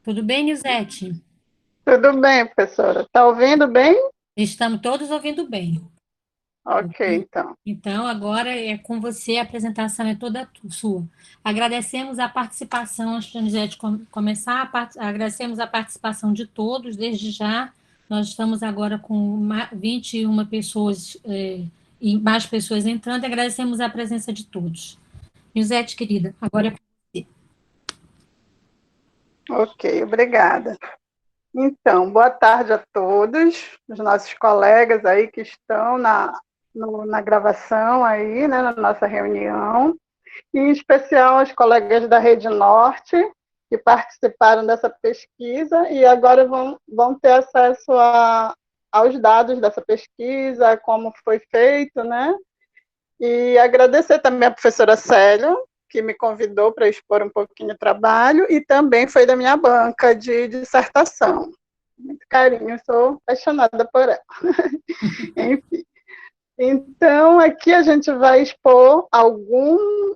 Tudo bem, Nizete? Tudo bem, professora. Está ouvindo bem? Estamos todos ouvindo bem. Ok, então. Então, agora é com você, a apresentação é toda sua. Agradecemos a participação, antes de a Nizete começar, agradecemos a participação de todos, desde já. Nós estamos agora com 21 pessoas, e mais pessoas entrando, e agradecemos a presença de todos. Nizete, querida, agora é com você. Ok, obrigada. Então, boa tarde a todos, os nossos colegas aí que estão na gravação aí, né, na nossa reunião, e em especial aos colegas da Rede Norte, que participaram dessa pesquisa e agora vão ter acesso aos dados dessa pesquisa, como foi feito, né? E agradecer também a professora Célia, que me convidou para expor um pouquinho o trabalho, e também foi da minha banca de dissertação. Muito carinho, sou apaixonada por ela. Enfim. Então, aqui a gente vai expor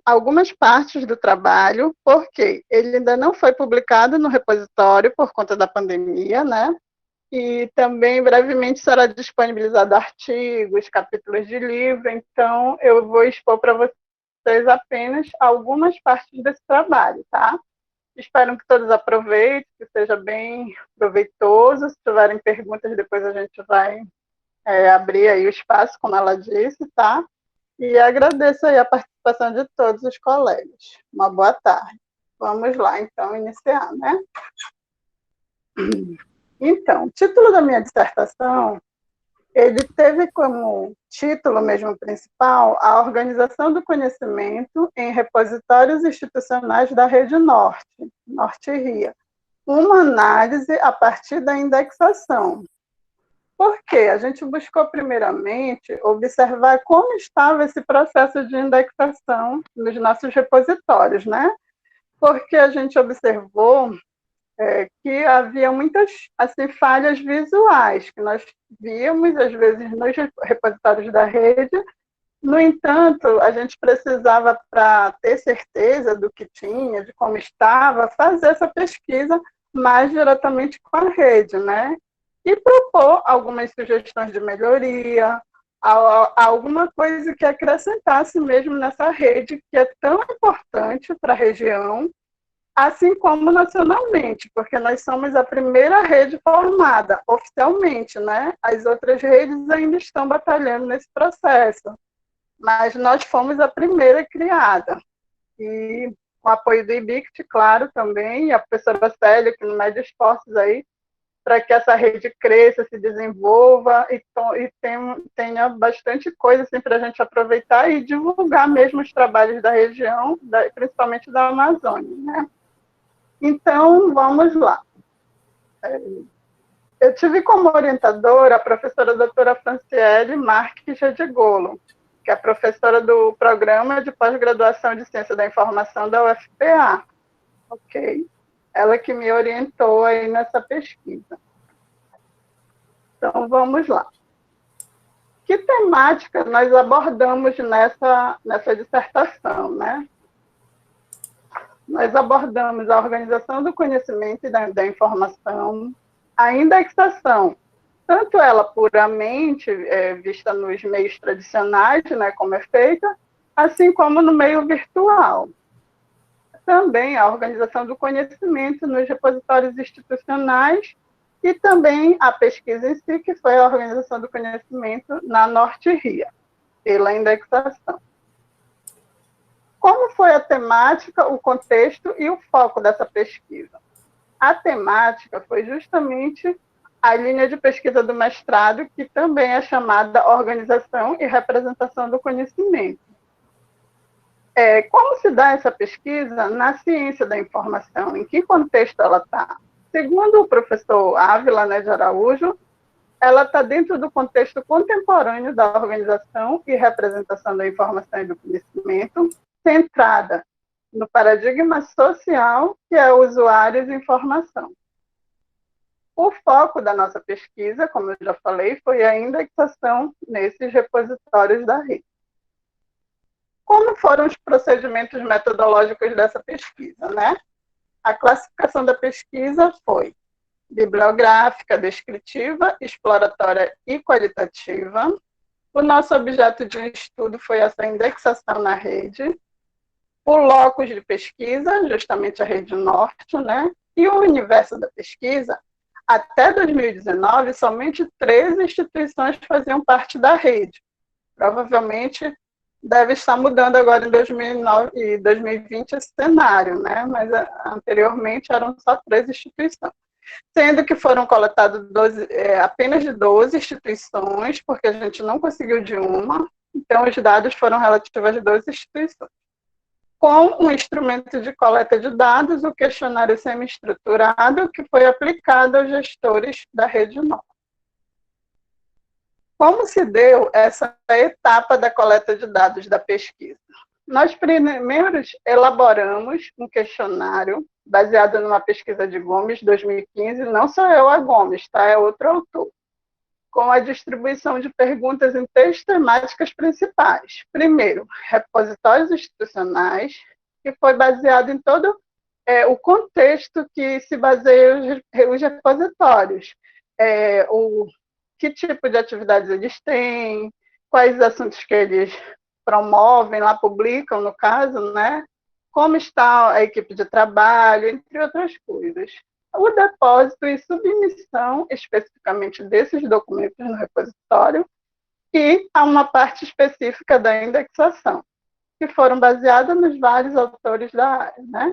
algumas partes do trabalho, porque ele ainda não foi publicado no repositório por conta da pandemia, né? E também brevemente será disponibilizado artigos, capítulos de livro, então eu vou expor para vocês apenas algumas partes desse trabalho, tá? Espero que todos aproveitem, que seja bem proveitoso. Se tiverem perguntas, depois a gente vai abrir aí o espaço, como ela disse, tá? E agradeço aí a participação de todos os colegas. Uma boa tarde. Vamos lá, então, iniciar, né? Então, o título da minha dissertação ele teve como título mesmo principal a organização do conhecimento em repositórios institucionais da Rede Norte, Norte RIA, uma análise a partir da indexação. Por quê? A gente buscou primeiramente observar como estava esse processo de indexação nos nossos repositórios, né? Porque a gente observou que havia muitas assim, falhas visuais que nós víamos, às vezes, nos repositórios da rede. No entanto, a gente precisava, para ter certeza do que tinha, de como estava, fazer essa pesquisa mais diretamente com a rede, né? E propor algumas sugestões de melhoria, alguma coisa que acrescentasse mesmo nessa rede que é tão importante para a região, assim como nacionalmente, porque nós somos a primeira rede formada oficialmente, né? As outras redes ainda estão batalhando nesse processo, mas nós fomos a primeira criada. E com o apoio do IBICT, claro, também, e a professora Célia, que nos mede esforços aí, para que essa rede cresça, se desenvolva e tenha bastante coisa assim, para a gente aproveitar e divulgar mesmo os trabalhos da região, principalmente da Amazônia, né? Então, vamos lá. Eu tive como orientadora a professora doutora Franciele Marques Redigolo, que é professora do Programa de Pós-Graduação de Ciência da Informação da UFPA. Ok? Ela que me orientou aí nessa pesquisa. Então, vamos lá. Que temática nós abordamos nessa dissertação, né? Nós abordamos a organização do conhecimento e da informação, a indexação, tanto ela puramente vista nos meios tradicionais, né, como é feita, assim como no meio virtual. Também a organização do conhecimento nos repositórios institucionais e também a pesquisa em si, que foi a organização do conhecimento na Norte RIA, pela indexação. Como foi a temática, o contexto e o foco dessa pesquisa? A temática foi justamente a linha de pesquisa do mestrado, que também é chamada Organização e Representação do Conhecimento. Como se dá essa pesquisa na ciência da informação? Em que contexto ela está? Segundo o professor Ávila, né, de Araújo, ela está dentro do contexto contemporâneo da organização e representação da informação e do conhecimento, centrada no paradigma social, que é usuários de informação. O foco da nossa pesquisa, como eu já falei, foi a indexação nesses repositórios da rede. Como foram os procedimentos metodológicos dessa pesquisa, né? A classificação da pesquisa foi bibliográfica, descritiva, exploratória e qualitativa. O nosso objeto de estudo foi essa indexação na rede. O locus de pesquisa, justamente a rede norte, né? E o universo da pesquisa, até 2019, somente 13 instituições faziam parte da rede. Provavelmente deve estar mudando agora em 2009 e 2020 esse cenário, né? Mas anteriormente eram só 13 instituições. Sendo que foram coletadas apenas de 12 instituições, porque a gente não conseguiu de uma, então os dados foram relativos às 12 instituições. Com um instrumento de coleta de dados, o questionário semi-estruturado, que foi aplicado aos gestores da rede norte. Como se deu essa etapa da coleta de dados da pesquisa? Nós primeiro elaboramos um questionário baseado numa pesquisa de Gomes, 2015, não sou eu a Gomes, tá? É outro autor, com a distribuição de perguntas em 3 temáticas principais. Primeiro, repositórios institucionais, que foi baseado em todo o contexto que se baseia os repositórios. Que tipo de atividades eles têm, quais assuntos que eles promovem, lá publicam, no caso, né? Como está a equipe de trabalho, entre outras coisas. O depósito e submissão, especificamente desses documentos no repositório, e há uma parte específica da indexação, que foram baseadas nos vários autores da área, né?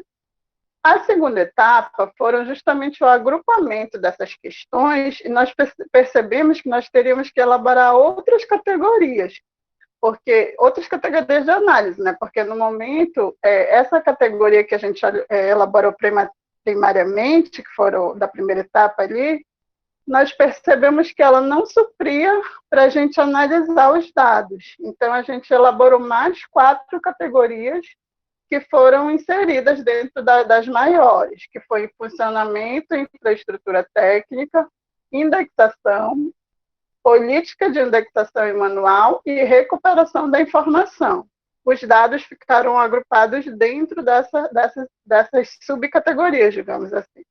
A segunda etapa foram justamente o agrupamento dessas questões, e nós percebemos que nós teríamos que elaborar outras categorias, porque outras categorias de análise, né? Porque no momento, essa categoria que a gente elaborou primariamente, que foram da primeira etapa ali, nós percebemos que ela não supria para a gente analisar os dados. Então, a gente elaborou mais 4 categorias que foram inseridas dentro das maiores, que foi funcionamento, infraestrutura técnica, indexação, política de indexação e manual e recuperação da informação. Os dados ficaram agrupados dentro dessas subcategorias, digamos assim.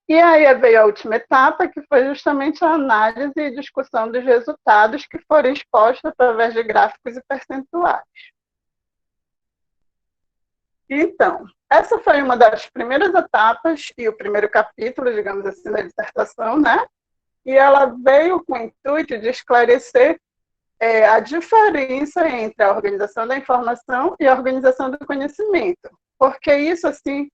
E aí veio a última etapa, que foi justamente a análise e discussão dos resultados que foram expostos através de gráficos e percentuais. Então, essa foi uma das primeiras etapas e o primeiro capítulo, digamos assim, da dissertação, né? E ela veio com o intuito de esclarecer a diferença entre a organização da informação e a organização do conhecimento. Porque isso, assim,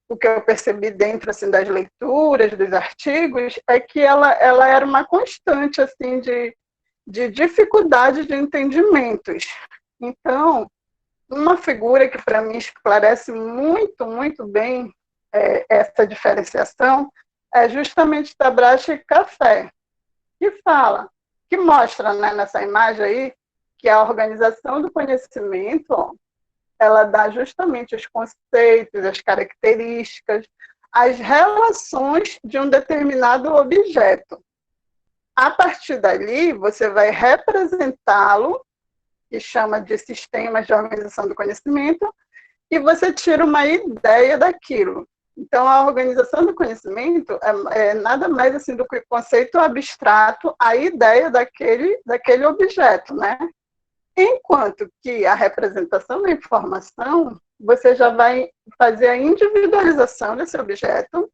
o que eu percebi dentro assim, das leituras, dos artigos, é que ela era uma constante assim, de dificuldade de entendimentos. Então, uma figura que, para mim, esclarece muito, muito bem essa diferenciação é justamente Tabrache Café, que mostra, né, nessa imagem aí, que a organização do conhecimento, ela dá justamente os conceitos, as características, as relações de um determinado objeto. A partir dali, você vai representá-lo, que chama de sistemas de organização do conhecimento, e você tira uma ideia daquilo. Então, a organização do conhecimento é nada mais assim do que o conceito abstrato, a ideia daquele objeto, né? Enquanto que a representação da informação, você já vai fazer a individualização desse objeto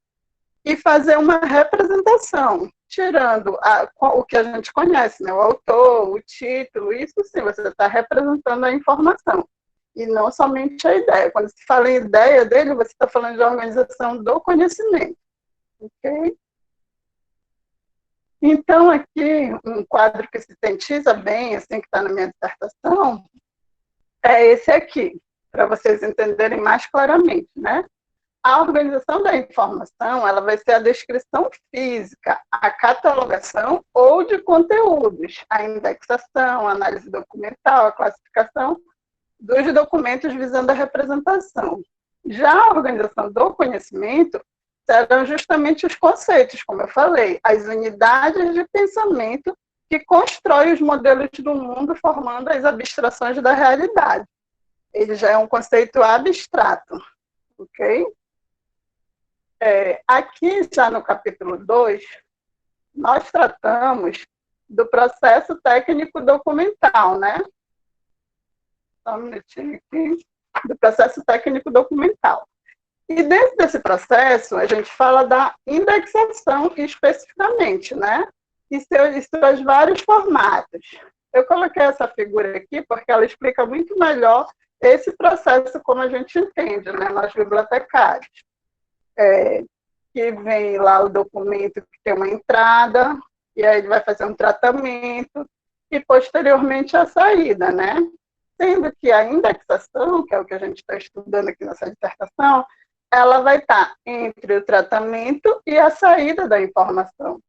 e fazer uma representação, tirando o que a gente conhece, né? O autor, o título, isso sim, você está representando a informação, e não somente a ideia. Quando se fala em ideia dele, você está falando de organização do conhecimento, ok? Então, aqui, um quadro que se sintetiza bem, assim, que está na minha dissertação, é esse aqui, para vocês entenderem mais claramente, né? A organização da informação, ela vai ser a descrição física, a catalogação ou de conteúdos, a indexação, a análise documental, a classificação dos documentos visando a representação. Já a organização do conhecimento serão justamente os conceitos, como eu falei, as unidades de pensamento que constroem os modelos do mundo, formando as abstrações da realidade. Ele já é um conceito abstrato, ok? Aqui, já no capítulo 2, nós tratamos do processo técnico documental, né? Só um minutinho aqui. Do processo técnico documental. E dentro desse processo, a gente fala da indexação especificamente, né? E seus vários formatos. Eu coloquei essa figura aqui porque ela explica muito melhor esse processo como a gente entende, né? Nós bibliotecários. Que vem lá o documento que tem uma entrada, e aí ele vai fazer um tratamento, e posteriormente a saída, né? Sendo que a indexação, que é o que a gente está estudando aqui nessa dissertação, ela vai estar entre o tratamento e a saída da informação.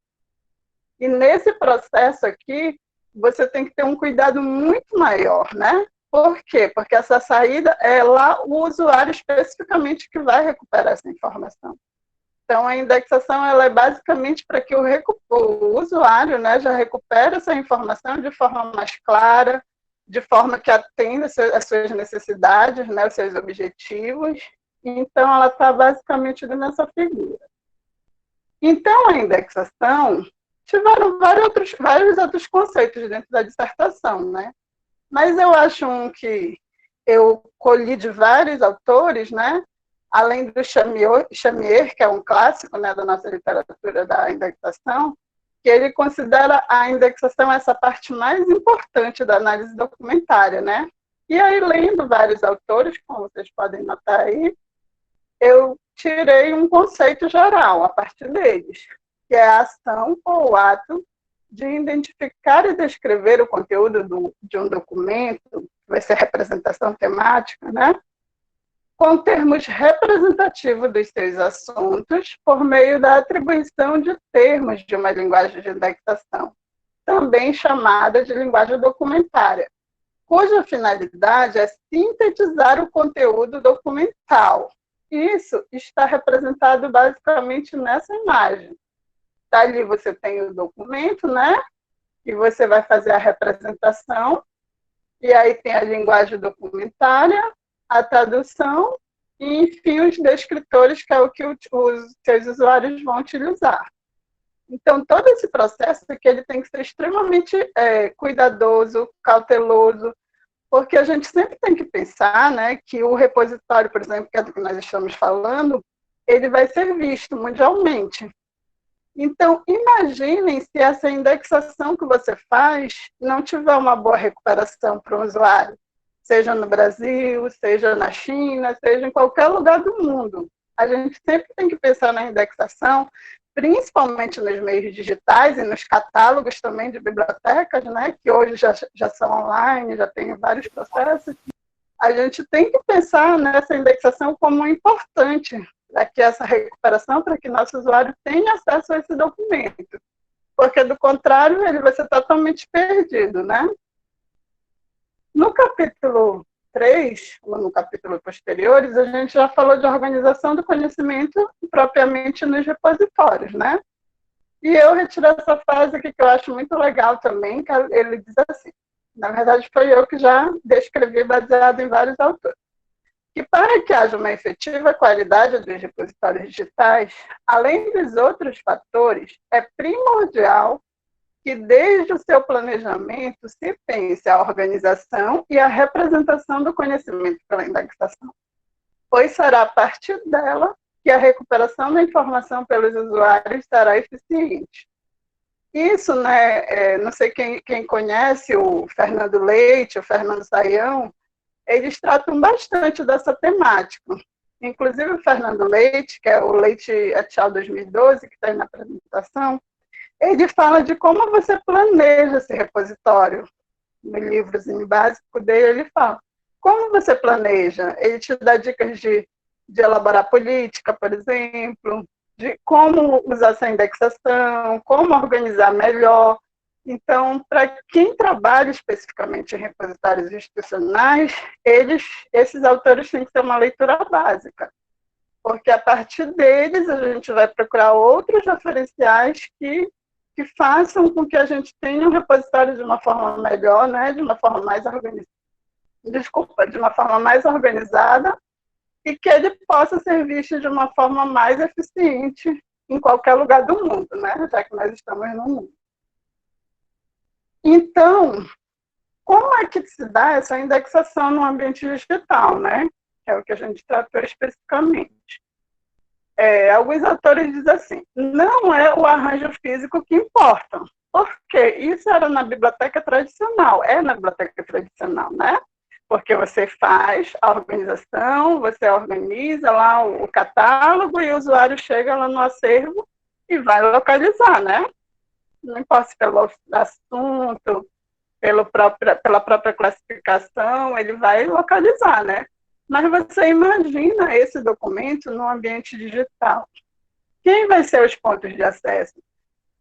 E nesse processo aqui, você tem que ter um cuidado muito maior, né? Por quê? Porque essa saída é lá o usuário especificamente que vai recuperar essa informação. Então, a indexação ela é basicamente para que o usuário, né, já recupere essa informação de forma mais clara, de forma que atenda às suas necessidades, né, os seus objetivos. Então, ela está basicamente nessa figura. Então, a indexação, tiveram vários outros conceitos dentro da dissertação, né? Mas eu acho um que eu colhi de vários autores, né? Além do Chamier, que é um clássico, né, da nossa literatura da indexação, que ele considera a indexação essa parte mais importante da análise documentária, né? E aí, lendo vários autores, como vocês podem notar aí, eu tirei um conceito geral a partir deles, que é a ação ou o ato de identificar e descrever o conteúdo de um documento, que vai ser representação temática, né? Com termos representativos dos seus assuntos, por meio da atribuição de termos de uma linguagem de indexação, também chamada de linguagem documentária, cuja finalidade é sintetizar o conteúdo documental. Isso está representado basicamente nessa imagem. Dali você tem o documento, né? E você vai fazer a representação, e aí tem a linguagem documentária, a tradução e, enfim, os descritores, que é o que os seus usuários vão utilizar. Então, todo esse processo aqui ele tem que ser extremamente cuidadoso, cauteloso, porque a gente sempre tem que pensar, né, que o repositório, por exemplo, que é do que nós estamos falando, ele vai ser visto mundialmente. Então, imaginem se essa indexação que você faz não tiver uma boa recuperação para o usuário, seja no Brasil, seja na China, seja em qualquer lugar do mundo. A gente sempre tem que pensar na indexação, principalmente nos meios digitais e nos catálogos também de bibliotecas, né, que hoje já são online, já tem vários processos. A gente tem que pensar nessa indexação como importante para que essa recuperação, para que nosso usuário tenha acesso a esse documento. Porque, do contrário, ele vai ser totalmente perdido, né? No capítulo 3, ou no capítulo posteriores, a gente já falou de organização do conhecimento propriamente nos repositórios, né? E eu retirei essa frase aqui que eu acho muito legal também, que ele diz assim, na verdade foi eu que já descrevi baseado em vários autores, que para que haja uma efetiva qualidade dos repositórios digitais, além dos outros fatores, é primordial que desde o seu planejamento se pense a organização e a representação do conhecimento pela indexação, pois será a partir dela que a recuperação da informação pelos usuários será eficiente. Isso, né, não sei quem conhece o Fernando Leite, o Fernando Saião, eles tratam bastante dessa temática. Inclusive o Fernando Leite, que é o Leite et al. 2012, que está aí na apresentação, ele fala de como você planeja esse repositório. No livrozinho básico dele, ele fala como você planeja. Ele te dá dicas de elaborar política, por exemplo, de como usar essa indexação, como organizar melhor. Então, para quem trabalha especificamente em repositórios institucionais, esses autores têm que ter uma leitura básica, porque a partir deles a gente vai procurar outros referenciais que façam com que a gente tenha um repositório de uma forma melhor, né, de uma forma mais organizada, de uma forma mais organizada e que ele possa ser visto de uma forma mais eficiente em qualquer lugar do mundo, né? Já que nós estamos no mundo. Então, como é que se dá essa indexação no ambiente digital, né? Que é o que a gente tratou especificamente. Alguns autores dizem assim, não é o arranjo físico que importa, porque isso era na biblioteca tradicional, na biblioteca tradicional, né? Porque você faz a organização, você organiza lá o catálogo e o usuário chega lá no acervo e vai localizar, né? Não importa se pelo assunto, pela própria classificação, ele vai localizar, né? Mas você imagina esse documento no ambiente digital. Quem vai ser os pontos de acesso?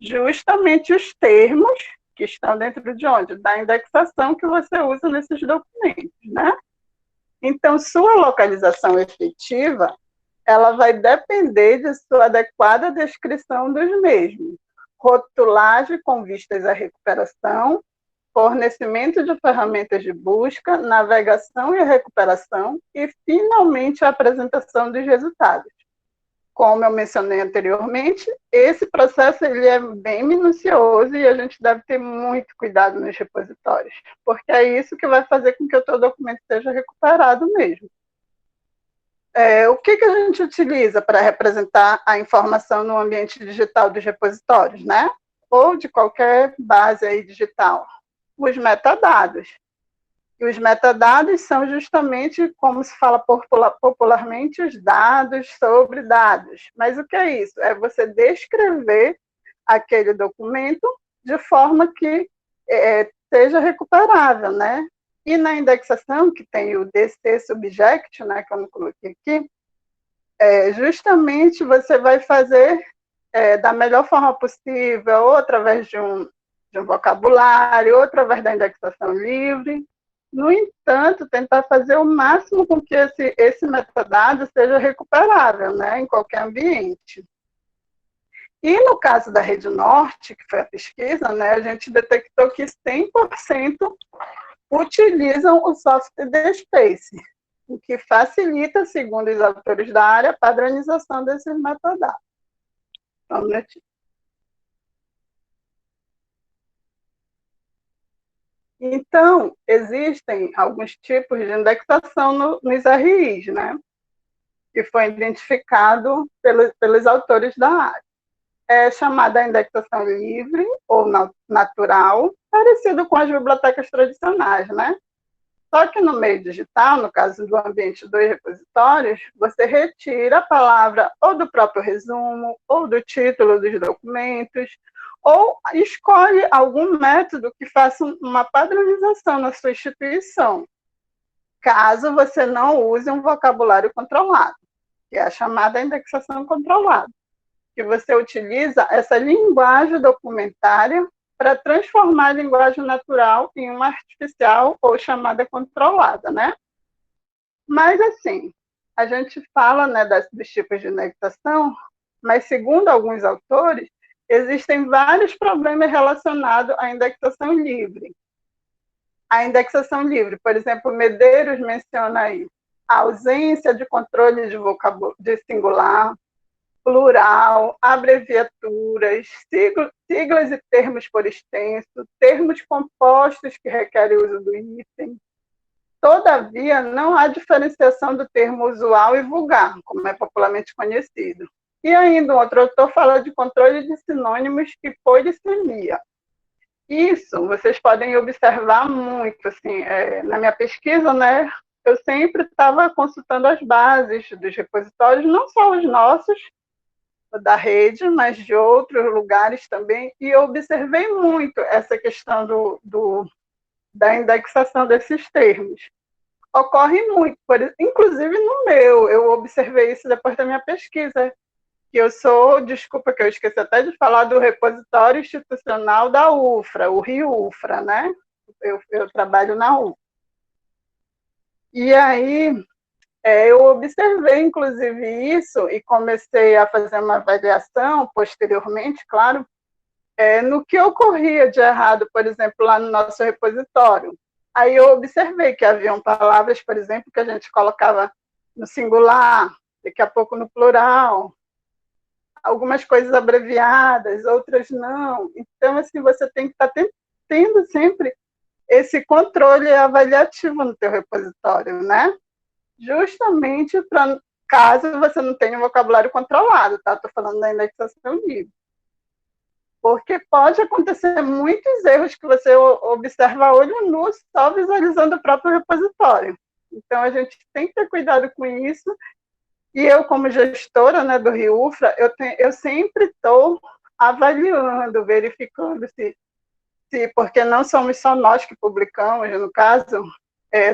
Justamente os termos que estão dentro de onde? Da indexação que você usa nesses documentos, né? Então, sua localização efetiva, ela vai depender de sua adequada descrição dos mesmos. Rotulagem com vistas à recuperação, fornecimento de ferramentas de busca, navegação e recuperação e, finalmente, a apresentação dos resultados. Como eu mencionei anteriormente, esse processo ele é bem minucioso e a gente deve ter muito cuidado nos repositórios, porque é isso que vai fazer com que o teu documento seja recuperado mesmo. O que a gente utiliza para representar a informação no ambiente digital dos repositórios, né? Ou de qualquer base aí digital? Os metadados. E os metadados são justamente, como se fala popularmente, os dados sobre dados. Mas o que é isso? É você descrever aquele documento de forma que seja recuperável, né? E na indexação, que tem o DC subject, né, que eu não coloquei aqui, justamente você vai fazer da melhor forma possível, ou através de um vocabulário, ou através da indexação livre. No entanto, tentar fazer o máximo com que esse metadado seja recuperável, né, em qualquer ambiente. E no caso da Rede Norte, que foi a pesquisa, né, a gente detectou que 100% utilizam o software DSpace, o que facilita, segundo os autores da área, a padronização desses metadados. Então, existem alguns tipos de indexação nos RIs, né? Que foi identificado pelos autores da área. É chamada indexação livre ou natural, parecido com as bibliotecas tradicionais, né? Só que no meio digital, no caso do ambiente dos repositórios, você retira a palavra ou do próprio resumo, ou do título dos documentos, ou escolhe algum método que faça uma padronização na sua instituição, caso você não use um vocabulário controlado, que é a chamada indexação controlada, que você utiliza essa linguagem documentária para transformar a linguagem natural em uma artificial ou chamada controlada, né? Mas, assim, a gente fala, né, dos tipos de indexação, mas, segundo alguns autores, existem vários problemas relacionados à indexação livre. A indexação livre, por exemplo, Medeiros menciona aí a ausência de controle de singular, plural, abreviaturas, siglas e termos por extenso, termos compostos que requerem o uso do hífen. Todavia, não há diferenciação do termo usual e vulgar, como é popularmente conhecido. E ainda, um outro autor fala de controle de sinônimos e polissemia. Isso, vocês podem observar muito, assim, na minha pesquisa, né, eu sempre estava consultando as bases dos repositórios, não só os nossos, da rede, mas de outros lugares também, e eu observei muito essa questão da indexação desses termos. Ocorre muito, inclusive no meu, eu observei isso depois da minha pesquisa, que eu sou, desculpa que eu esqueci até de falar do repositório institucional da UFRA, o RIUFRA, né? Eu trabalho na UFRA. E aí, eu observei, inclusive, isso e comecei a fazer uma avaliação, posteriormente, claro, no que ocorria de errado, por exemplo, lá no nosso repositório. Aí eu observei que haviam palavras, por exemplo, que a gente colocava no singular, daqui a pouco no plural, algumas coisas abreviadas, outras não. Então, assim, você tem que estar tendo sempre esse controle avaliativo no teu repositório, né? Justamente para caso você não tenha um vocabulário controlado, tá? Estou falando da indexação livre. Porque pode acontecer muitos erros que você observa a olho nu só visualizando o próprio repositório. Então, a gente tem que ter cuidado com isso. E eu, como gestora, né, do RIUFRA, eu sempre estou avaliando, verificando porque não somos só nós que publicamos, no caso,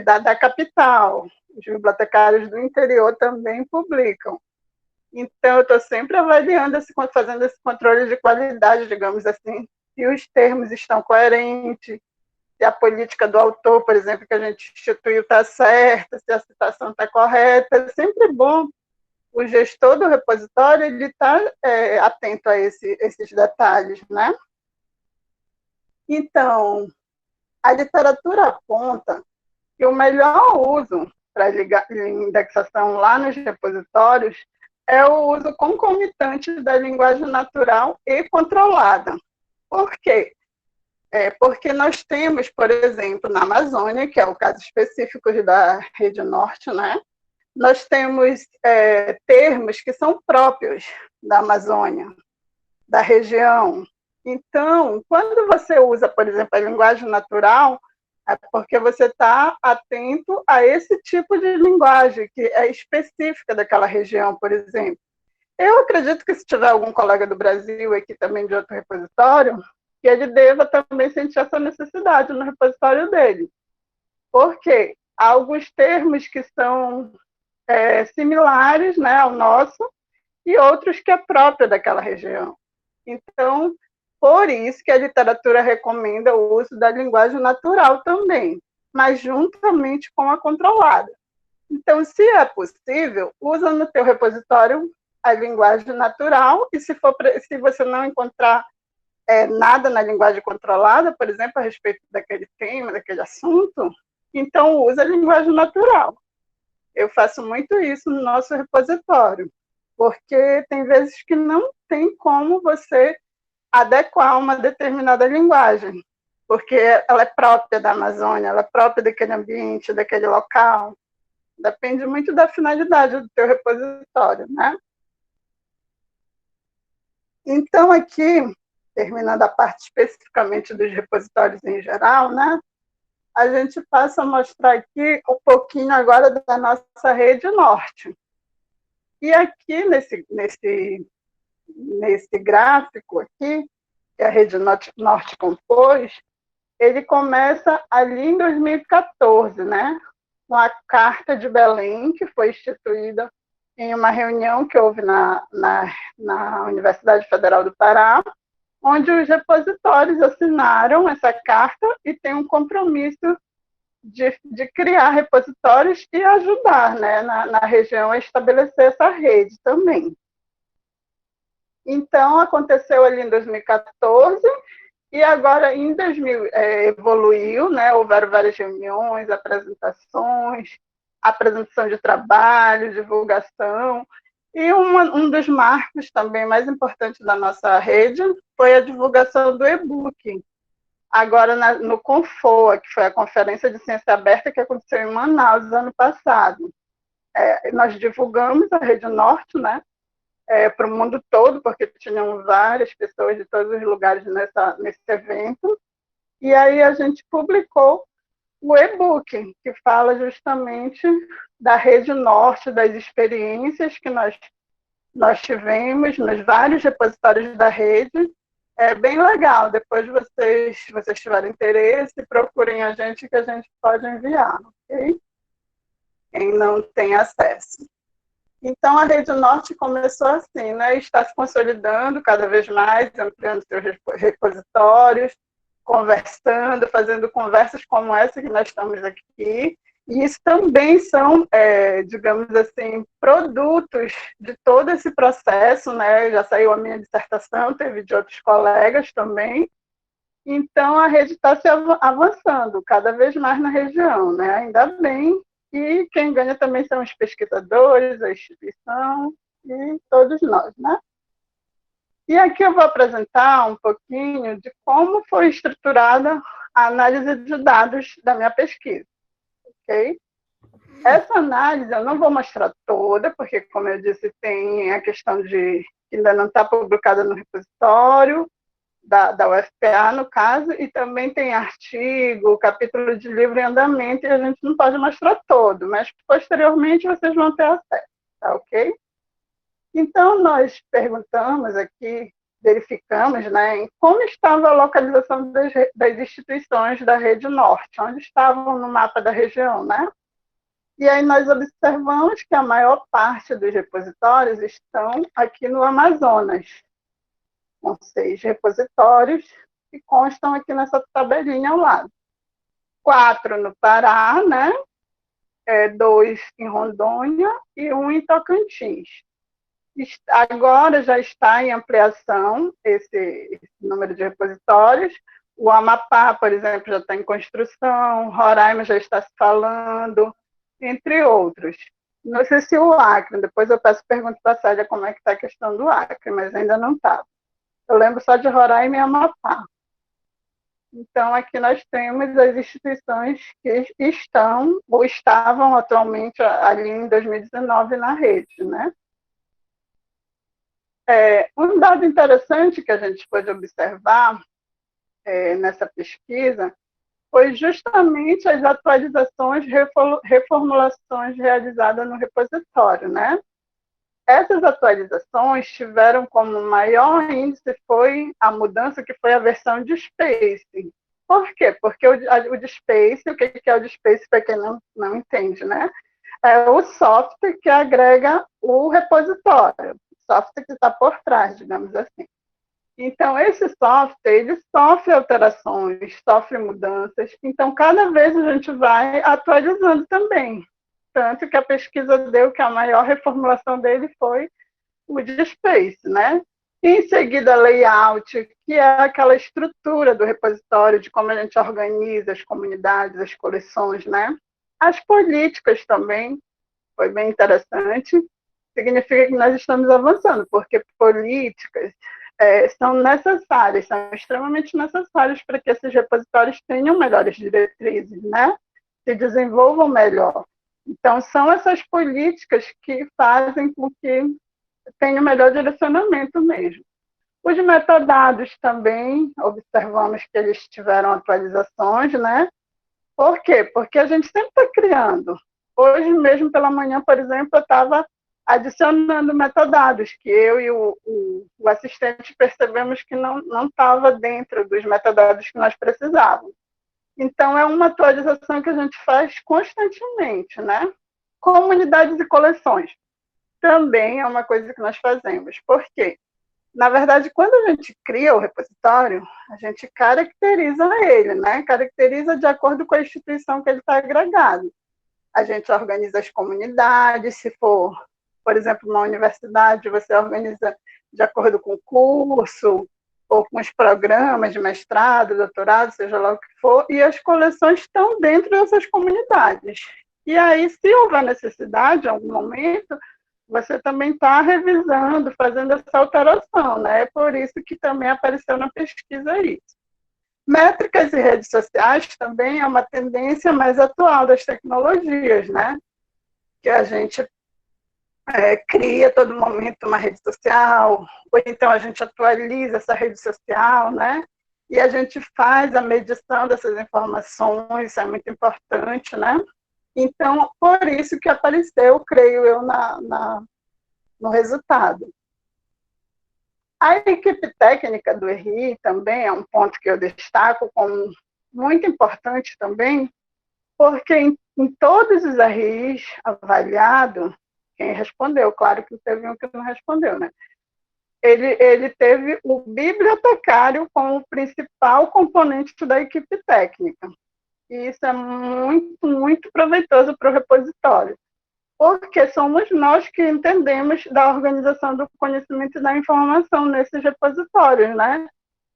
da capital. Os bibliotecários do interior também publicam. Então, eu estou sempre avaliando, fazendo esse controle de qualidade, digamos assim, se os termos estão coerentes, se a política do autor, por exemplo, que a gente instituiu está certa, se a citação está correta. É sempre bom o gestor do repositório ele estar atento a esses detalhes, né? Então, a literatura aponta que o melhor uso para indexação lá nos repositórios é o uso concomitante da linguagem natural e controlada. Por quê? Porque nós temos, por exemplo, na Amazônia, que é o caso específico da Rede Norte, né? Nós temos termos que são próprios da Amazônia, da região. Então, quando você usa, por exemplo, a linguagem natural, é porque você está atento a esse tipo de linguagem, que é específica daquela região, por exemplo. Eu acredito que se tiver algum colega do Brasil aqui também de outro repositório, que ele deva também sentir essa necessidade no repositório dele. Por quê? Há alguns termos que são similares, né, ao nosso, e outros que é próprio daquela região. Então, por isso que a literatura recomenda o uso da linguagem natural também, mas juntamente com a controlada. Então, se é possível, usa no teu repositório a linguagem natural, e se você não encontrar nada na linguagem controlada, por exemplo, a respeito daquele tema, daquele assunto, então usa a linguagem natural. Eu faço muito isso no nosso repositório, porque tem vezes que não tem como você adequar uma determinada linguagem, porque ela é própria da Amazônia, ela é própria daquele ambiente, daquele local. Depende muito da finalidade do teu repositório, né? Então, aqui, terminando a parte especificamente dos repositórios em geral, né? A gente passa a mostrar aqui um pouquinho agora da nossa rede norte. E aqui, nesse gráfico aqui, que a Rede Norte compôs, ele começa ali em 2014, né? Com a Carta de Belém, que foi instituída em uma reunião que houve na Universidade Federal do Pará, onde os repositórios assinaram essa carta e tem um compromisso de criar repositórios e ajudar, né, na região a estabelecer essa rede também. Então, aconteceu ali em 2014, e agora em 2000 evoluiu, né, houveram várias reuniões, apresentação de trabalho, divulgação, e um dos marcos também mais importantes da nossa rede foi a divulgação do e-book. Agora, no Confoa, que foi a Conferência de Ciência Aberta que aconteceu em Manaus, ano passado. Nós divulgamos a Rede Norte, né, para o mundo todo, porque tinham várias pessoas de todos os lugares nesse evento, e aí a gente publicou o e-book, que fala justamente da Rede Norte, das experiências que nós tivemos nos vários repositórios da rede. É bem legal. Depois se vocês tiverem interesse, procurem a gente que a gente pode enviar, ok? Quem não tem acesso. Então, a Rede Norte começou assim, né? Está se consolidando cada vez mais, ampliando seus repositórios, conversando, fazendo conversas como essa que nós estamos aqui. E isso também são, digamos assim, produtos de todo esse processo, né? Já saiu a minha dissertação, teve de outros colegas também. Então, a rede está se avançando cada vez mais na região, né? Ainda bem. e quem ganha também são os pesquisadores, a instituição e todos nós, né? E aqui eu vou apresentar um pouquinho de como foi estruturada a análise de dados da minha pesquisa, ok? Essa análise eu não vou mostrar toda, porque, como eu disse, tem a questão de que ainda não está publicada no repositório da UFPA, no caso, e também tem artigo, capítulo de livro em andamento, e a gente não pode mostrar todo, mas posteriormente vocês vão ter acesso, tá ok? Então, nós perguntamos aqui, verificamos, né, em como estava a localização das instituições da Rede Norte, onde estavam no mapa da região, né? E aí nós observamos que a maior parte dos repositórios estão aqui no Amazonas, com 6 repositórios que constam aqui nessa tabelinha ao lado. 4 no Pará, né? 2 em Rondônia e 1 em Tocantins. Agora já está em ampliação esse número de repositórios. O Amapá, por exemplo, já está em construção, Roraima já está se falando, entre outros. Não sei se o Acre, depois eu peço pergunta para a Sádia como é que está a questão do Acre, mas ainda não está. Eu lembro só de Roraima e Amapá. Então, aqui nós temos as instituições que estão ou estavam atualmente ali em 2019 na rede, né? Um dado interessante que a gente pôde observar nessa pesquisa foi justamente as atualizações, reformulações realizadas no repositório, né? Essas atualizações tiveram como maior índice foi a mudança que foi a versão de Space. Por quê? Porque o de Space, o que é o de Space para quem não entende, né? É o software que agrega o repositório, o software que está por trás, digamos assim. Então, esse software, ele sofre alterações, sofre mudanças, então cada vez a gente vai atualizando também. Tanto que a pesquisa deu que a maior reformulação dele foi o de Space, né? E em seguida, layout, que é aquela estrutura do repositório, de como a gente organiza as comunidades, as coleções, né? As políticas também, foi bem interessante, significa que nós estamos avançando, porque políticas são necessárias, são extremamente necessárias para que esses repositórios tenham melhores diretrizes, né? Se desenvolvam melhor. Então, são essas políticas que fazem com que tenha um melhor direcionamento mesmo. Os metadados também, observamos que eles tiveram atualizações, né? Por quê? Porque a gente sempre está criando. Hoje mesmo pela manhã, por exemplo, eu estava adicionando metadados, que eu e o assistente percebemos que não estava dentro dos metadados que nós precisávamos. Então, é uma atualização que a gente faz constantemente, né? Comunidades e coleções também é uma coisa que nós fazemos. Por quê? Na verdade, quando a gente cria o repositório, a gente caracteriza ele, né? Caracteriza de acordo com a instituição que ele está agregado. A gente organiza as comunidades, se for, por exemplo, uma universidade, você organiza de acordo com o curso, ou com os programas de mestrado, doutorado, seja lá o que for, e as coleções estão dentro dessas comunidades. E aí, se houver necessidade, em algum momento, você também está revisando, fazendo essa alteração, né? É por isso que também apareceu na pesquisa isso. Métricas e redes sociais também é uma tendência mais atual das tecnologias, né? Que a gente cria a todo momento uma rede social, ou então a gente atualiza essa rede social, né? E a gente faz a medição dessas informações, isso é muito importante, né? Então, por isso que apareceu, creio eu, no resultado. A equipe técnica do RI também é um ponto que eu destaco como muito importante também, porque em todos os RIs avaliados, quem respondeu, claro que teve um que não respondeu, né? Ele teve o bibliotecário como principal componente da equipe técnica. E isso é muito, muito proveitoso para o repositório, porque somos nós que entendemos da organização do conhecimento e da informação nesses repositórios, né?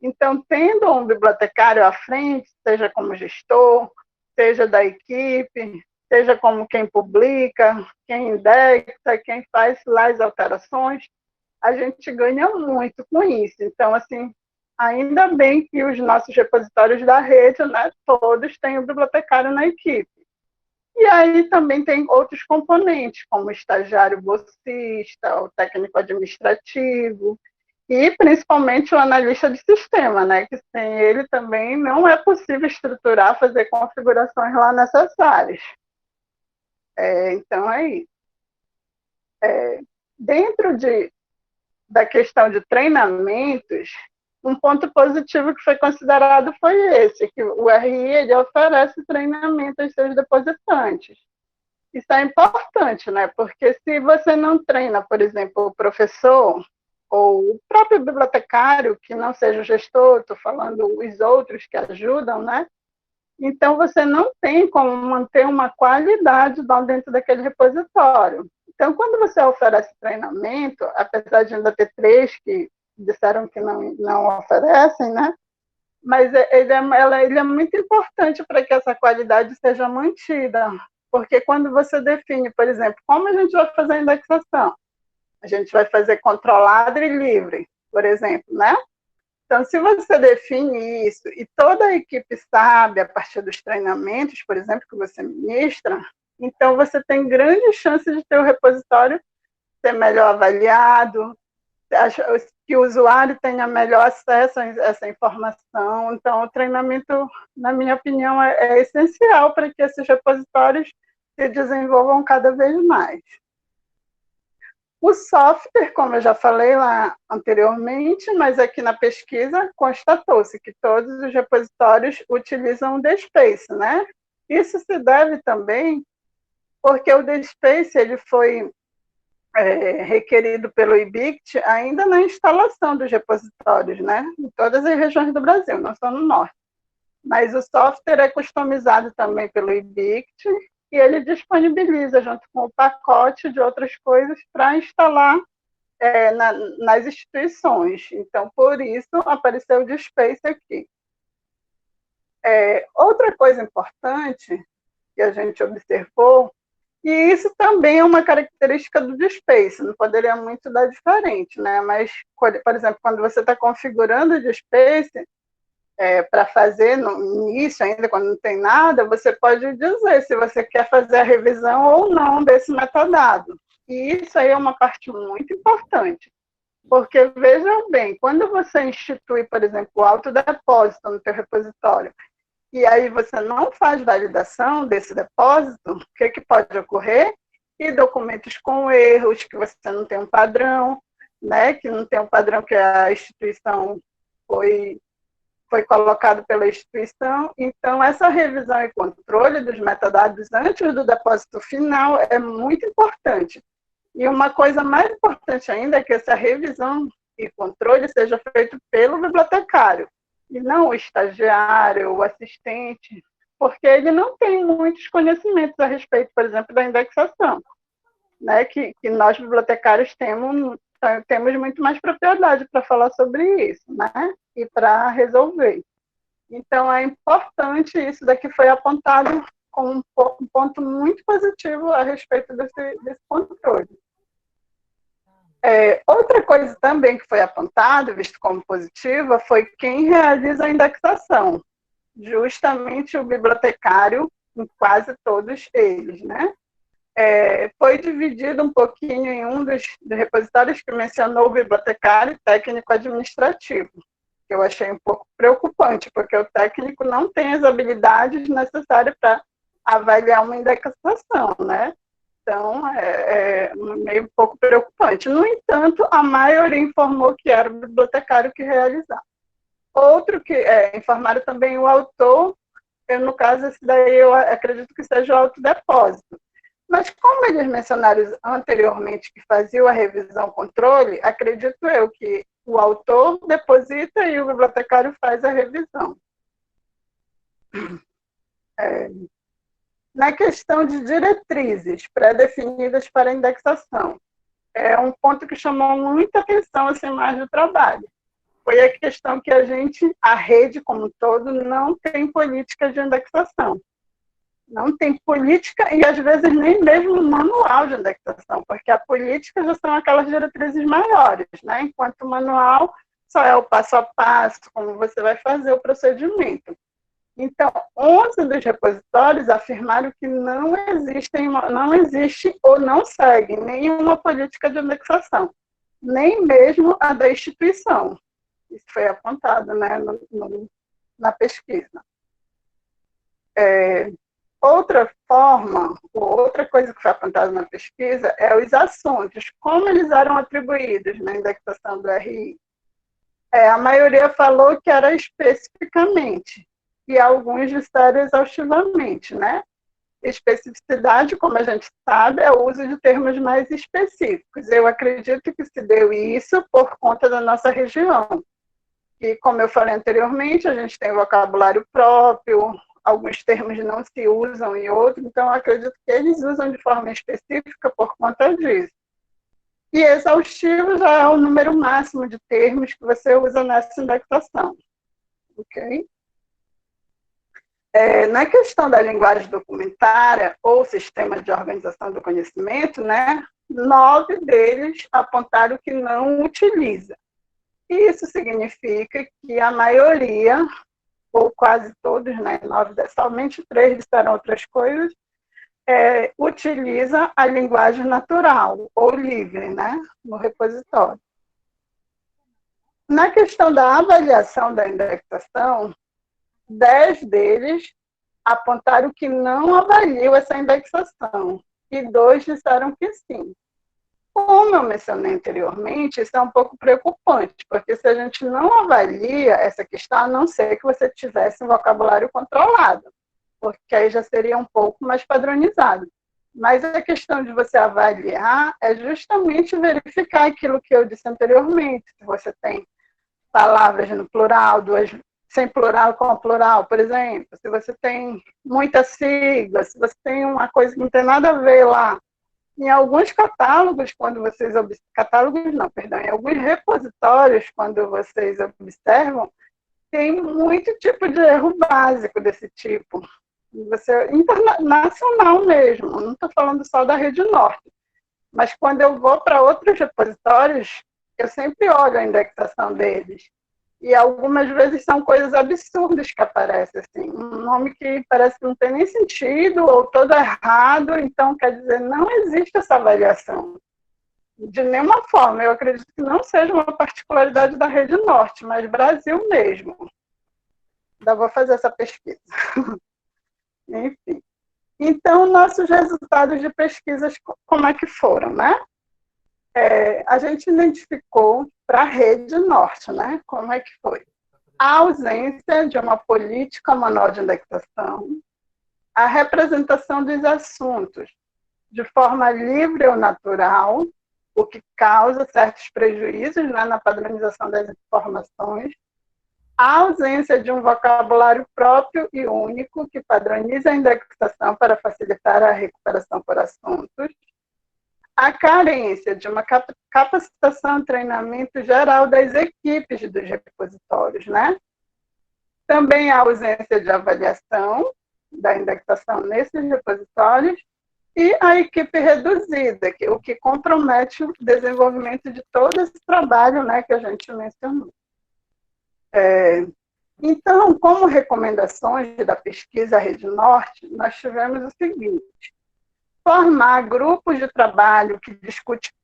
Então, tendo um bibliotecário à frente, seja como gestor, seja da equipe, seja como quem publica, quem indexa, quem faz lá as alterações, a gente ganha muito com isso. Então, assim, ainda bem que os nossos repositórios da rede, né, todos têm o bibliotecário na equipe. E aí também tem outros componentes, como o estagiário bolsista, o técnico administrativo, e principalmente o analista de sistema, né, que sem ele também não é possível estruturar, fazer configurações lá necessárias. Então, é isso. Dentro da questão de treinamentos, um ponto positivo que foi considerado foi esse, que o RI ele oferece treinamento aos seus depositantes. Isso é importante, né? Porque se você não treina, por exemplo, o professor ou o próprio bibliotecário, que não seja o gestor, estou falando os outros que ajudam, né? Então, você não tem como manter uma qualidade lá dentro daquele repositório. Então, quando você oferece treinamento, apesar de ainda ter 3 que disseram que não oferecem, né? Mas ele é muito importante para que essa qualidade seja mantida. Porque quando você define, por exemplo, como a gente vai fazer a indexação? A gente vai fazer controlado e livre, por exemplo, né? Então, se você define isso e toda a equipe sabe, a partir dos treinamentos, por exemplo, que você ministra, então você tem grandes chances de ter o repositório ser melhor avaliado, que o usuário tenha melhor acesso a essa informação. Então, o treinamento, na minha opinião, é essencial para que esses repositórios se desenvolvam cada vez mais. O software, como eu já falei lá anteriormente, mas aqui na pesquisa constatou-se que todos os repositórios utilizam o DSpace, né? Isso se deve também porque o DSpace ele foi requerido pelo IBICT ainda na instalação dos repositórios, né? Em todas as regiões do Brasil, não só no norte. Mas o software é customizado também pelo IBICT e ele disponibiliza, junto com o pacote de outras coisas, para instalar nas instituições. Então, por isso, apareceu o DSpace aqui. Outra coisa importante que a gente observou, e isso também é uma característica do DSpace, não poderia muito dar diferente, né? Mas, por exemplo, quando você está configurando o DSpace, para fazer no início, ainda quando não tem nada, você pode dizer se você quer fazer a revisão ou não desse metadado. E isso aí é uma parte muito importante, porque, vejam bem, quando você institui, por exemplo, o autodepósito no seu repositório, e aí você não faz validação desse depósito, o que pode ocorrer? E documentos com erros, que você não tem um padrão, né? Que não tem um padrão que a instituição foi colocado pela instituição. Então, essa revisão e controle dos metadados antes do depósito final é muito importante. E uma coisa mais importante ainda é que essa revisão e controle seja feito pelo bibliotecário, e não o estagiário, o assistente, porque ele não tem muitos conhecimentos a respeito, por exemplo, da indexação, né? Que nós bibliotecários temos muito mais propriedade para falar sobre isso, né? E para resolver. Então, é importante, isso daqui foi apontado como um ponto muito positivo a respeito desse controle. Outra coisa também que foi apontada, visto como positiva, foi quem realiza a indexação, justamente o bibliotecário em quase todos eles, né? Foi dividido um pouquinho em um dos repositórios que mencionou o bibliotecário técnico administrativo, que eu achei um pouco preocupante, porque o técnico não tem as habilidades necessárias para avaliar uma indexação, né? Então, é meio um pouco preocupante. No entanto, a maioria informou que era o bibliotecário que realizava. Outro que informaram também o autor, no caso, esse daí eu acredito que seja o autodepósito. Mas como eles mencionaram anteriormente que faziam a revisão controle, acredito eu que o autor deposita e o bibliotecário faz a revisão. Na questão de diretrizes pré-definidas para a indexação, é um ponto que chamou muita atenção assim, mais do trabalho. Foi a questão que a rede como um todo, não tem política de indexação. Não tem política e, às vezes, nem mesmo manual de indexação, porque a política já são aquelas diretrizes maiores, né? Enquanto o manual só é o passo a passo, como você vai fazer o procedimento. Então, 11 dos repositórios afirmaram que não existe ou não segue nenhuma política de indexação, nem mesmo a da instituição. Isso foi apontado, né, na pesquisa. Outra forma, outra coisa que foi apontada na pesquisa é os assuntos, como eles eram atribuídos na indexação do RI. A maioria falou que era especificamente, e alguns disseram exaustivamente, né? Especificidade, como a gente sabe, é o uso de termos mais específicos. Eu acredito que se deu isso por conta da nossa região. E, como eu falei anteriormente, a gente tem vocabulário próprio, alguns termos não se usam em outros, então eu acredito que eles usam de forma específica por conta disso. E exaustivo já é o número máximo de termos que você usa nessa indexação. Ok? Na questão da linguagem documentária ou sistema de organização do conhecimento, né, 9 deles apontaram que não utiliza. Isso significa que a maioria, ou quase todos, né, 9, somente 3 disseram outras coisas, utiliza a linguagem natural ou livre, né, no repositório. Na questão da avaliação da indexação, 10 deles apontaram que não avaliam essa indexação e 2 disseram que sim. Como eu mencionei anteriormente, isso é um pouco preocupante, porque se a gente não avalia essa questão, a não ser que você tivesse um vocabulário controlado, porque aí já seria um pouco mais padronizado. Mas a questão de você avaliar é justamente verificar aquilo que eu disse anteriormente, se você tem palavras no plural, sem plural com plural, por exemplo, se você tem muita sigla, se você tem uma coisa que não tem nada a ver lá. Em alguns catálogos, em alguns repositórios, quando vocês observam, tem muito tipo de erro básico desse tipo. Internacional mesmo, não estou falando só da Rede Norte. Mas quando eu vou para outros repositórios, eu sempre olho a indexação deles. E algumas vezes são coisas absurdas que aparecem, assim, um nome que parece que não tem nem sentido, ou todo errado, então, quer dizer, não existe essa avaliação. De nenhuma forma, eu acredito que não seja uma particularidade da Rede Norte, mas Brasil mesmo. Ainda vou fazer essa pesquisa. Enfim. Então, nossos resultados de pesquisas, como é que foram, né? A gente identificou para a Rede Norte, né? Como é que foi? A ausência de uma política manual de indexação, a representação dos assuntos de forma livre ou natural, o que causa certos prejuízos, né, na padronização das informações, a ausência de um vocabulário próprio e único que padroniza a indexação para facilitar a recuperação por assuntos, a carência de uma capacitação e treinamento geral das equipes dos repositórios, né? Também a ausência de avaliação da indexação nesses repositórios e a equipe reduzida, o que compromete o desenvolvimento de todo esse trabalho, né, que a gente mencionou. Então, como recomendações da pesquisa Rede Norte, nós tivemos o seguinte: formar grupos de trabalho que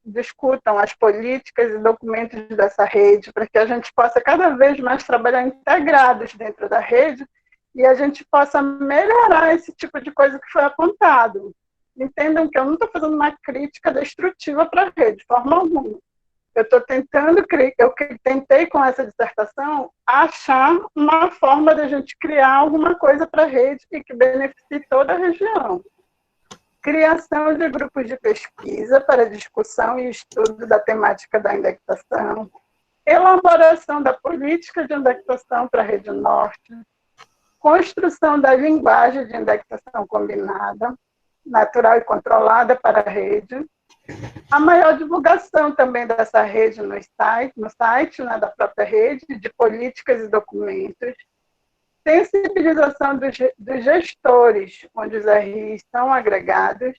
discutam as políticas e documentos dessa rede, para que a gente possa cada vez mais trabalhar integrados dentro da rede e a gente possa melhorar esse tipo de coisa que foi apontado. Entendam que eu não estou fazendo uma crítica destrutiva para a rede, de forma alguma. Eu tentei com essa dissertação achar uma forma de a gente criar alguma coisa para a rede e que beneficie toda a região. Criação de grupos de pesquisa para discussão e estudo da temática da indexação, elaboração da política de indexação para a Rede Norte, construção da linguagem de indexação combinada, natural e controlada para a rede, a maior divulgação também dessa rede no site, né, da própria rede, de políticas e documentos, sensibilização dos gestores, onde os RIs são agregados,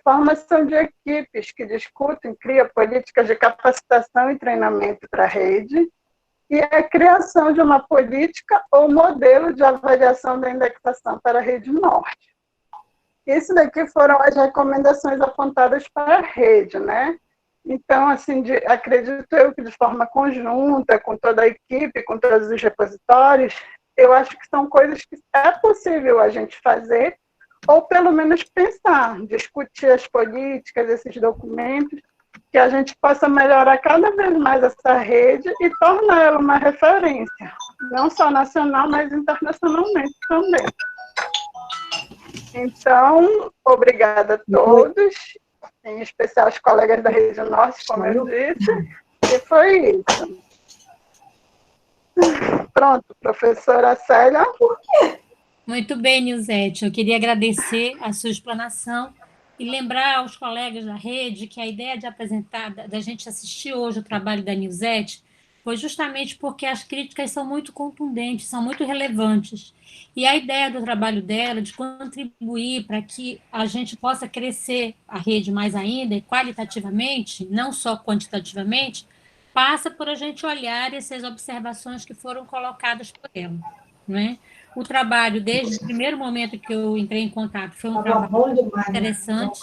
formação de equipes que discutem, criam políticas de capacitação e treinamento para a rede, e a criação de uma política ou modelo de avaliação da indexação para a rede norte. Isso daqui foram as recomendações apontadas para a rede, né? Então, assim, acredito eu que de forma conjunta, com toda a equipe, com todos os repositórios, eu acho que são coisas que é possível a gente fazer, ou pelo menos pensar, discutir as políticas, esses documentos, que a gente possa melhorar cada vez mais essa rede e tornar ela uma referência, não só nacional, mas internacionalmente também. Então, obrigada a todos, em especial os colegas da Rede Norte, como eu disse, e foi isso. Pronto, professora Célia. Muito bem, Nilzete. Eu queria agradecer a sua explanação e lembrar aos colegas da rede que a ideia de apresentar, da gente assistir hoje o trabalho da Nilzete, foi justamente porque as críticas são muito contundentes, são muito relevantes. E a ideia do trabalho dela, de contribuir para que a gente possa crescer a rede mais ainda, e qualitativamente, não só quantitativamente, passa por a gente olhar essas observações que foram colocadas por ela, não é? O trabalho, desde o primeiro momento que eu entrei em contato, foi um trabalho interessante,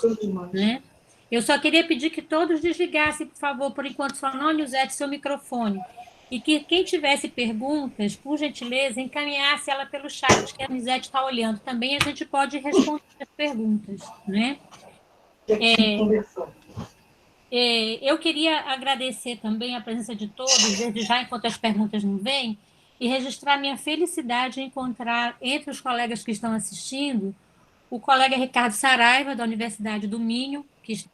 né? Eu só queria pedir que todos desligassem, por favor, por enquanto, só não, Nilzete, seu microfone. E que quem tivesse perguntas, por gentileza, encaminhasse ela pelo chat, que a Nilzete está olhando. Também a gente pode responder as perguntas, né? Eu queria agradecer também a presença de todos, desde já, enquanto as perguntas não vêm, e registrar minha felicidade em encontrar entre os colegas que estão assistindo o colega Ricardo Saraiva, da Universidade do Minho, que está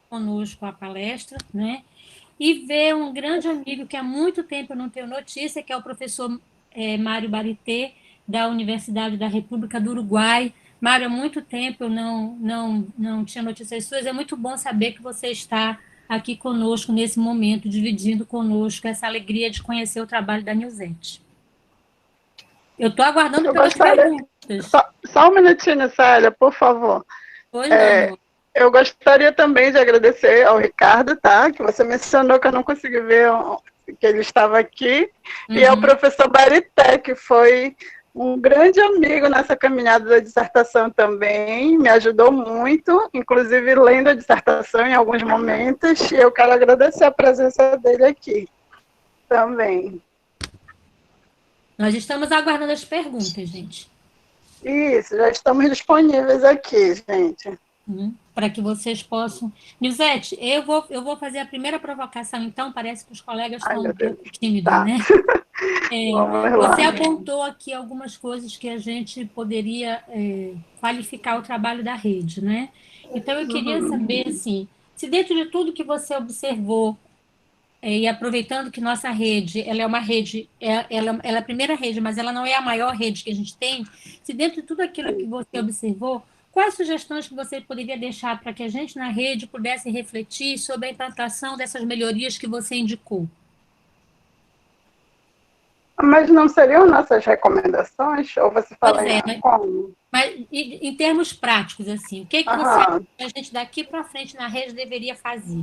conosco a palestra, né? E ver um grande amigo que há muito tempo eu não tenho notícia, que é o professor Mário Barité, da Universidade da República do Uruguai. Mário, há muito tempo eu não tinha notícias suas, é muito bom saber que você está aqui conosco nesse momento, dividindo conosco essa alegria de conhecer o trabalho da Nilzete. Eu estou aguardando pelas perguntas. Só um minutinho, Célia, por favor. Pois não. Eu gostaria também de agradecer ao Ricardo, tá? Que você mencionou que eu não consegui ver que ele estava aqui, e ao professor Barité, que foi um grande amigo nessa caminhada da dissertação também, me ajudou muito, inclusive lendo a dissertação em alguns momentos, e eu quero agradecer a presença dele aqui também. Nós estamos aguardando as perguntas, gente. Isso, já estamos disponíveis aqui, gente. Para que vocês possam... Nilzete, eu vou fazer a primeira provocação, então, parece que os colegas estão um pouco tímidos, tá, né? Você apontou aqui algumas coisas que a gente poderia qualificar o trabalho da rede, né? Então, eu queria saber, assim, se dentro de tudo que você observou, e aproveitando que nossa rede, ela é uma rede, ela é a primeira rede, mas ela não é a maior rede que a gente tem, se dentro de tudo aquilo que você observou, quais sugestões que você poderia deixar para que a gente na rede pudesse refletir sobre a implantação dessas melhorias que você indicou? Mas não seriam nossas recomendações? Ou você fala como? Mas em termos práticos, assim, o que você, a gente daqui para frente na rede deveria fazer?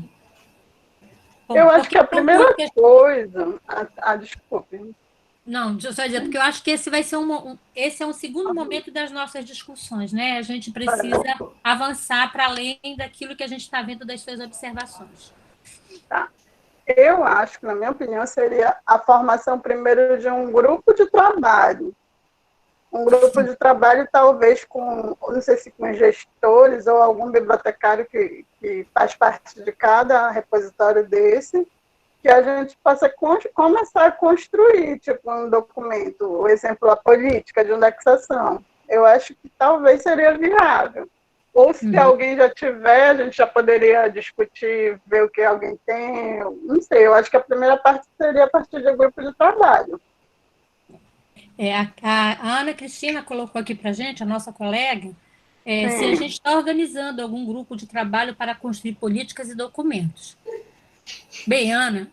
Bom, eu acho que a primeira coisa... desculpe. Não, deixa eu só dizer, porque eu acho que esse vai ser esse é um segundo momento das nossas discussões, né? A gente precisa avançar para além daquilo que a gente está vendo das suas observações. Tá. Eu acho que, na minha opinião, seria a formação primeiro de um grupo de trabalho. Um grupo de trabalho, talvez, com, não sei se com gestores ou algum bibliotecário que faz parte de cada repositório desse, que a gente possa começar a construir, tipo, um documento, o exemplo, a política de indexação. Eu acho que talvez seria viável. Ou se alguém já tiver, a gente já poderia discutir, ver o que alguém tem, não sei, eu acho que a primeira parte seria a partir de grupo de trabalho. A Ana Cristina colocou aqui para a gente, a nossa colega, se a gente está organizando algum grupo de trabalho para construir políticas e documentos. Bem, Ana,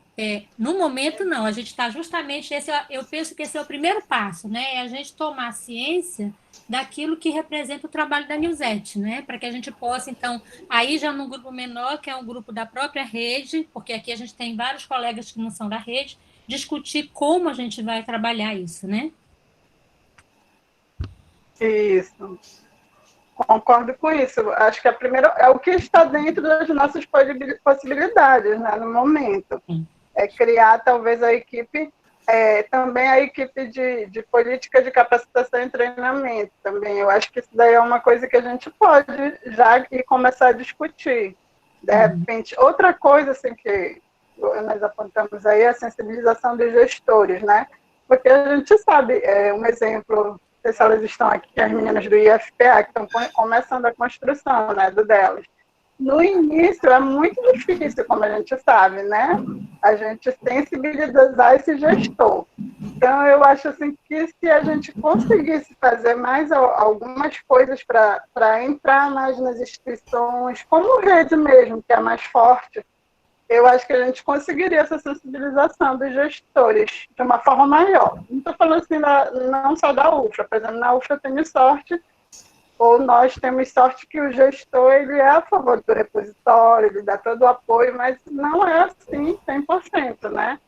no momento não, a gente está justamente, eu penso que esse é o primeiro passo, né? É a gente tomar ciência daquilo que representa o trabalho da Newsette, né? Para que a gente possa, então, aí já num grupo menor, que é um grupo da própria rede, porque aqui a gente tem vários colegas que não são da rede, discutir como a gente vai trabalhar isso, né? Isso, concordo com isso. Acho que a primeira é o que está dentro das nossas possibilidades, né, no momento. É criar talvez a equipe, também a equipe de política de capacitação e treinamento também. Eu acho que isso daí é uma coisa que a gente pode já ir começar a discutir. De repente, outra coisa assim que nós apontamos aí é a sensibilização dos gestores, né? Porque a gente sabe, um exemplo, não sei se elas estão aqui, as meninas do IFPA, que estão começando a construção, né, do delas. No início é muito difícil, como a gente sabe, né? A gente sensibilizar esse gestor. Então, eu acho assim que se a gente conseguisse fazer mais algumas coisas para entrar mais nas instituições, como rede mesmo, que é mais forte, eu acho que a gente conseguiria essa sensibilização dos gestores de uma forma maior. Não estou falando assim, não só da UFRA, por exemplo, na UFRA eu tenho sorte, ou nós temos sorte que o gestor ele é a favor do repositório, ele dá todo o apoio, mas não é assim 100%, né?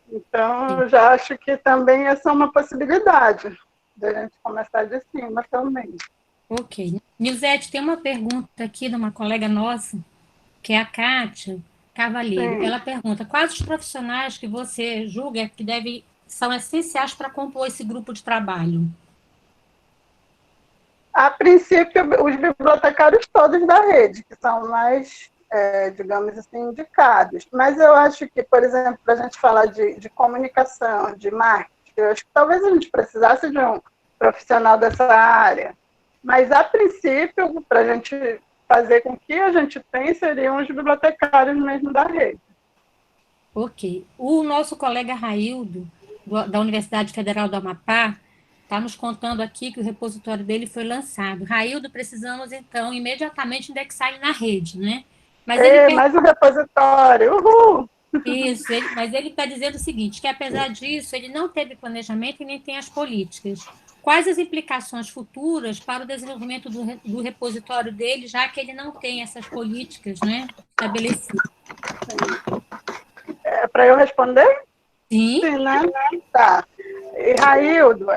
Então, eu já acho que também essa é uma possibilidade de a gente começar de cima também. Ok. Nilzete, tem uma pergunta aqui de uma colega nossa, que é a Kátia Cavalheiro. Sim. Ela pergunta: quais os profissionais que você julga que são essenciais para compor esse grupo de trabalho? A princípio, os bibliotecários todos da rede, que são mais, digamos assim, indicados. Mas eu acho que, por exemplo, para a gente falar de comunicação, de marketing, eu acho que talvez a gente precisasse de um profissional dessa área. Mas, a princípio, para a gente fazer com que a gente tem, seriam os bibliotecários mesmo da rede. Ok. O nosso colega Raildo, da Universidade Federal do Amapá, está nos contando aqui que o repositório dele foi lançado. Raildo, precisamos, então, imediatamente indexar ele na rede, né? Mas ele Mais um repositório, uhul! Isso, mas ele está dizendo o seguinte, que apesar disso, ele não teve planejamento e nem tem as políticas. Quais as implicações futuras para o desenvolvimento do repositório dele, já que ele não tem essas políticas, né, estabelecidas? Para eu responder? Sim, Sim, né? Tá. E, Raildo,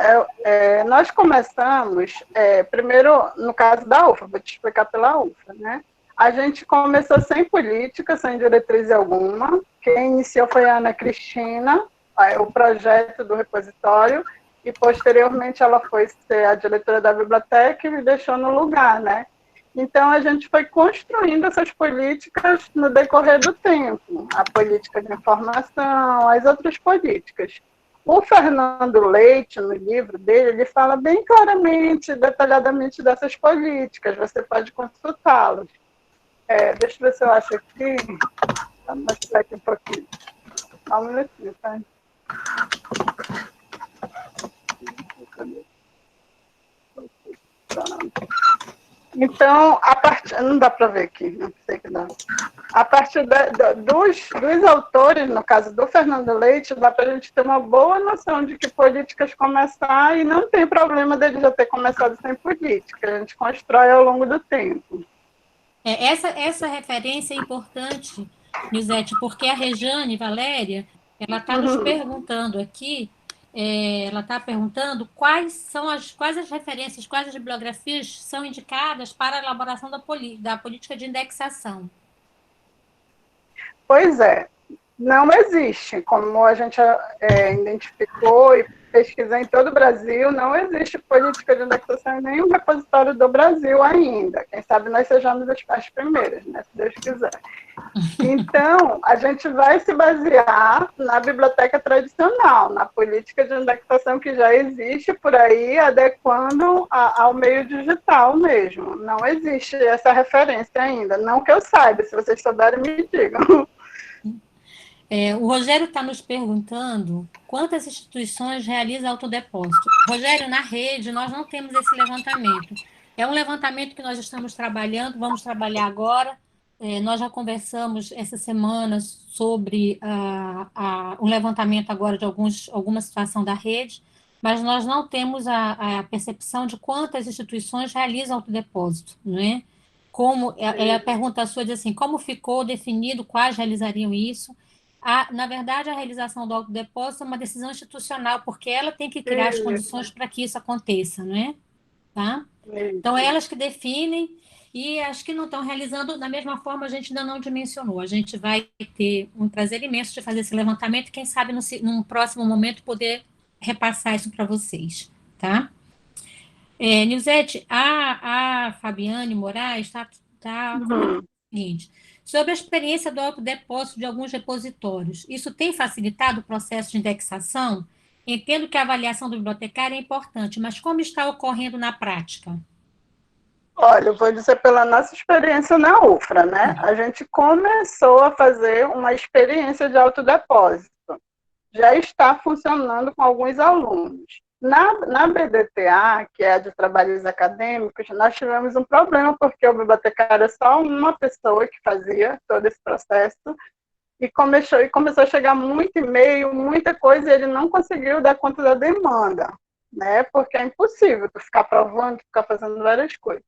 nós começamos, primeiro, no caso da UFA, vou te explicar pela UFA, né? A gente começou sem política, sem diretriz alguma. Quem iniciou foi a Ana Cristina, o projeto do repositório, e posteriormente ela foi ser a diretora da biblioteca e me deixou no lugar, né? Então, a gente foi construindo essas políticas no decorrer do tempo, a política de informação, as outras políticas. O Fernando Leite, no livro dele, ele fala bem claramente, detalhadamente dessas políticas, você pode consultá-los. Deixa eu ver se eu acho aqui, vou mostrar aqui um pouquinho. Só um minutinho, tá? Então, não dá para ver aqui, não sei que dá. A partir dos autores, no caso do Fernando Leite, dá para a gente ter uma boa noção de que políticas começar, e não tem problema dele já ter começado sem política, a gente constrói ao longo do tempo. essa referência é importante, Nilzete, porque a Rejane Valéria, ela está nos perguntando aqui, ela está perguntando quais as referências, quais as bibliografias são indicadas para a elaboração da política de indexação. Pois é, não existe, como a gente identificou e pesquisou em todo o Brasil, não existe política de indexação em nenhum repositório do Brasil ainda. Quem sabe nós sejamos as primeiras, né, se Deus quiser. Então, a gente vai se basear na biblioteca tradicional, na política de indexação que já existe por aí, adequando ao meio digital mesmo. Não existe essa referência ainda, não que eu saiba, se vocês souberem, me digam. O Rogério está nos perguntando quantas instituições realizam autodepósito. Rogério, na rede, nós não temos esse levantamento. É um levantamento que nós estamos trabalhando, vamos trabalhar agora, Nós já conversamos essa semana sobre um levantamento agora de alguma situação da rede, mas nós não temos a percepção de quantas instituições realizam autodepósito, não é? Como, a pergunta sua diz assim, como ficou definido quais realizariam isso? Na verdade, a realização do autodepósito é uma decisão institucional, porque ela tem que criar as Isso, condições para que isso aconteça, não é? Tá? Então, isso. elas que definem e as que não estão realizando, da mesma forma, a gente ainda não dimensionou. A gente vai ter um prazer imenso de fazer esse levantamento e, quem sabe, num próximo momento, poder repassar isso para vocês, tá? Nilzete, a Fabiane Moraes está comentando Uhum. o seguinte, sobre a experiência do autodepósito de alguns repositórios. Isso tem facilitado o processo de indexação? Entendo que a avaliação do bibliotecário é importante, mas como está ocorrendo na prática? Olha, eu vou dizer pela nossa experiência na UFRA, né? A gente começou a fazer uma experiência de autodepósito. Já está funcionando com alguns alunos. Na BDTA, que é a de trabalhos acadêmicos, nós tivemos um problema, porque o bibliotecário é só uma pessoa que fazia todo esse processo, e começou a chegar muito e-mail, muita coisa, e ele não conseguiu dar conta da demanda, né? Porque é impossível tu ficar provando, ficar fazendo várias coisas.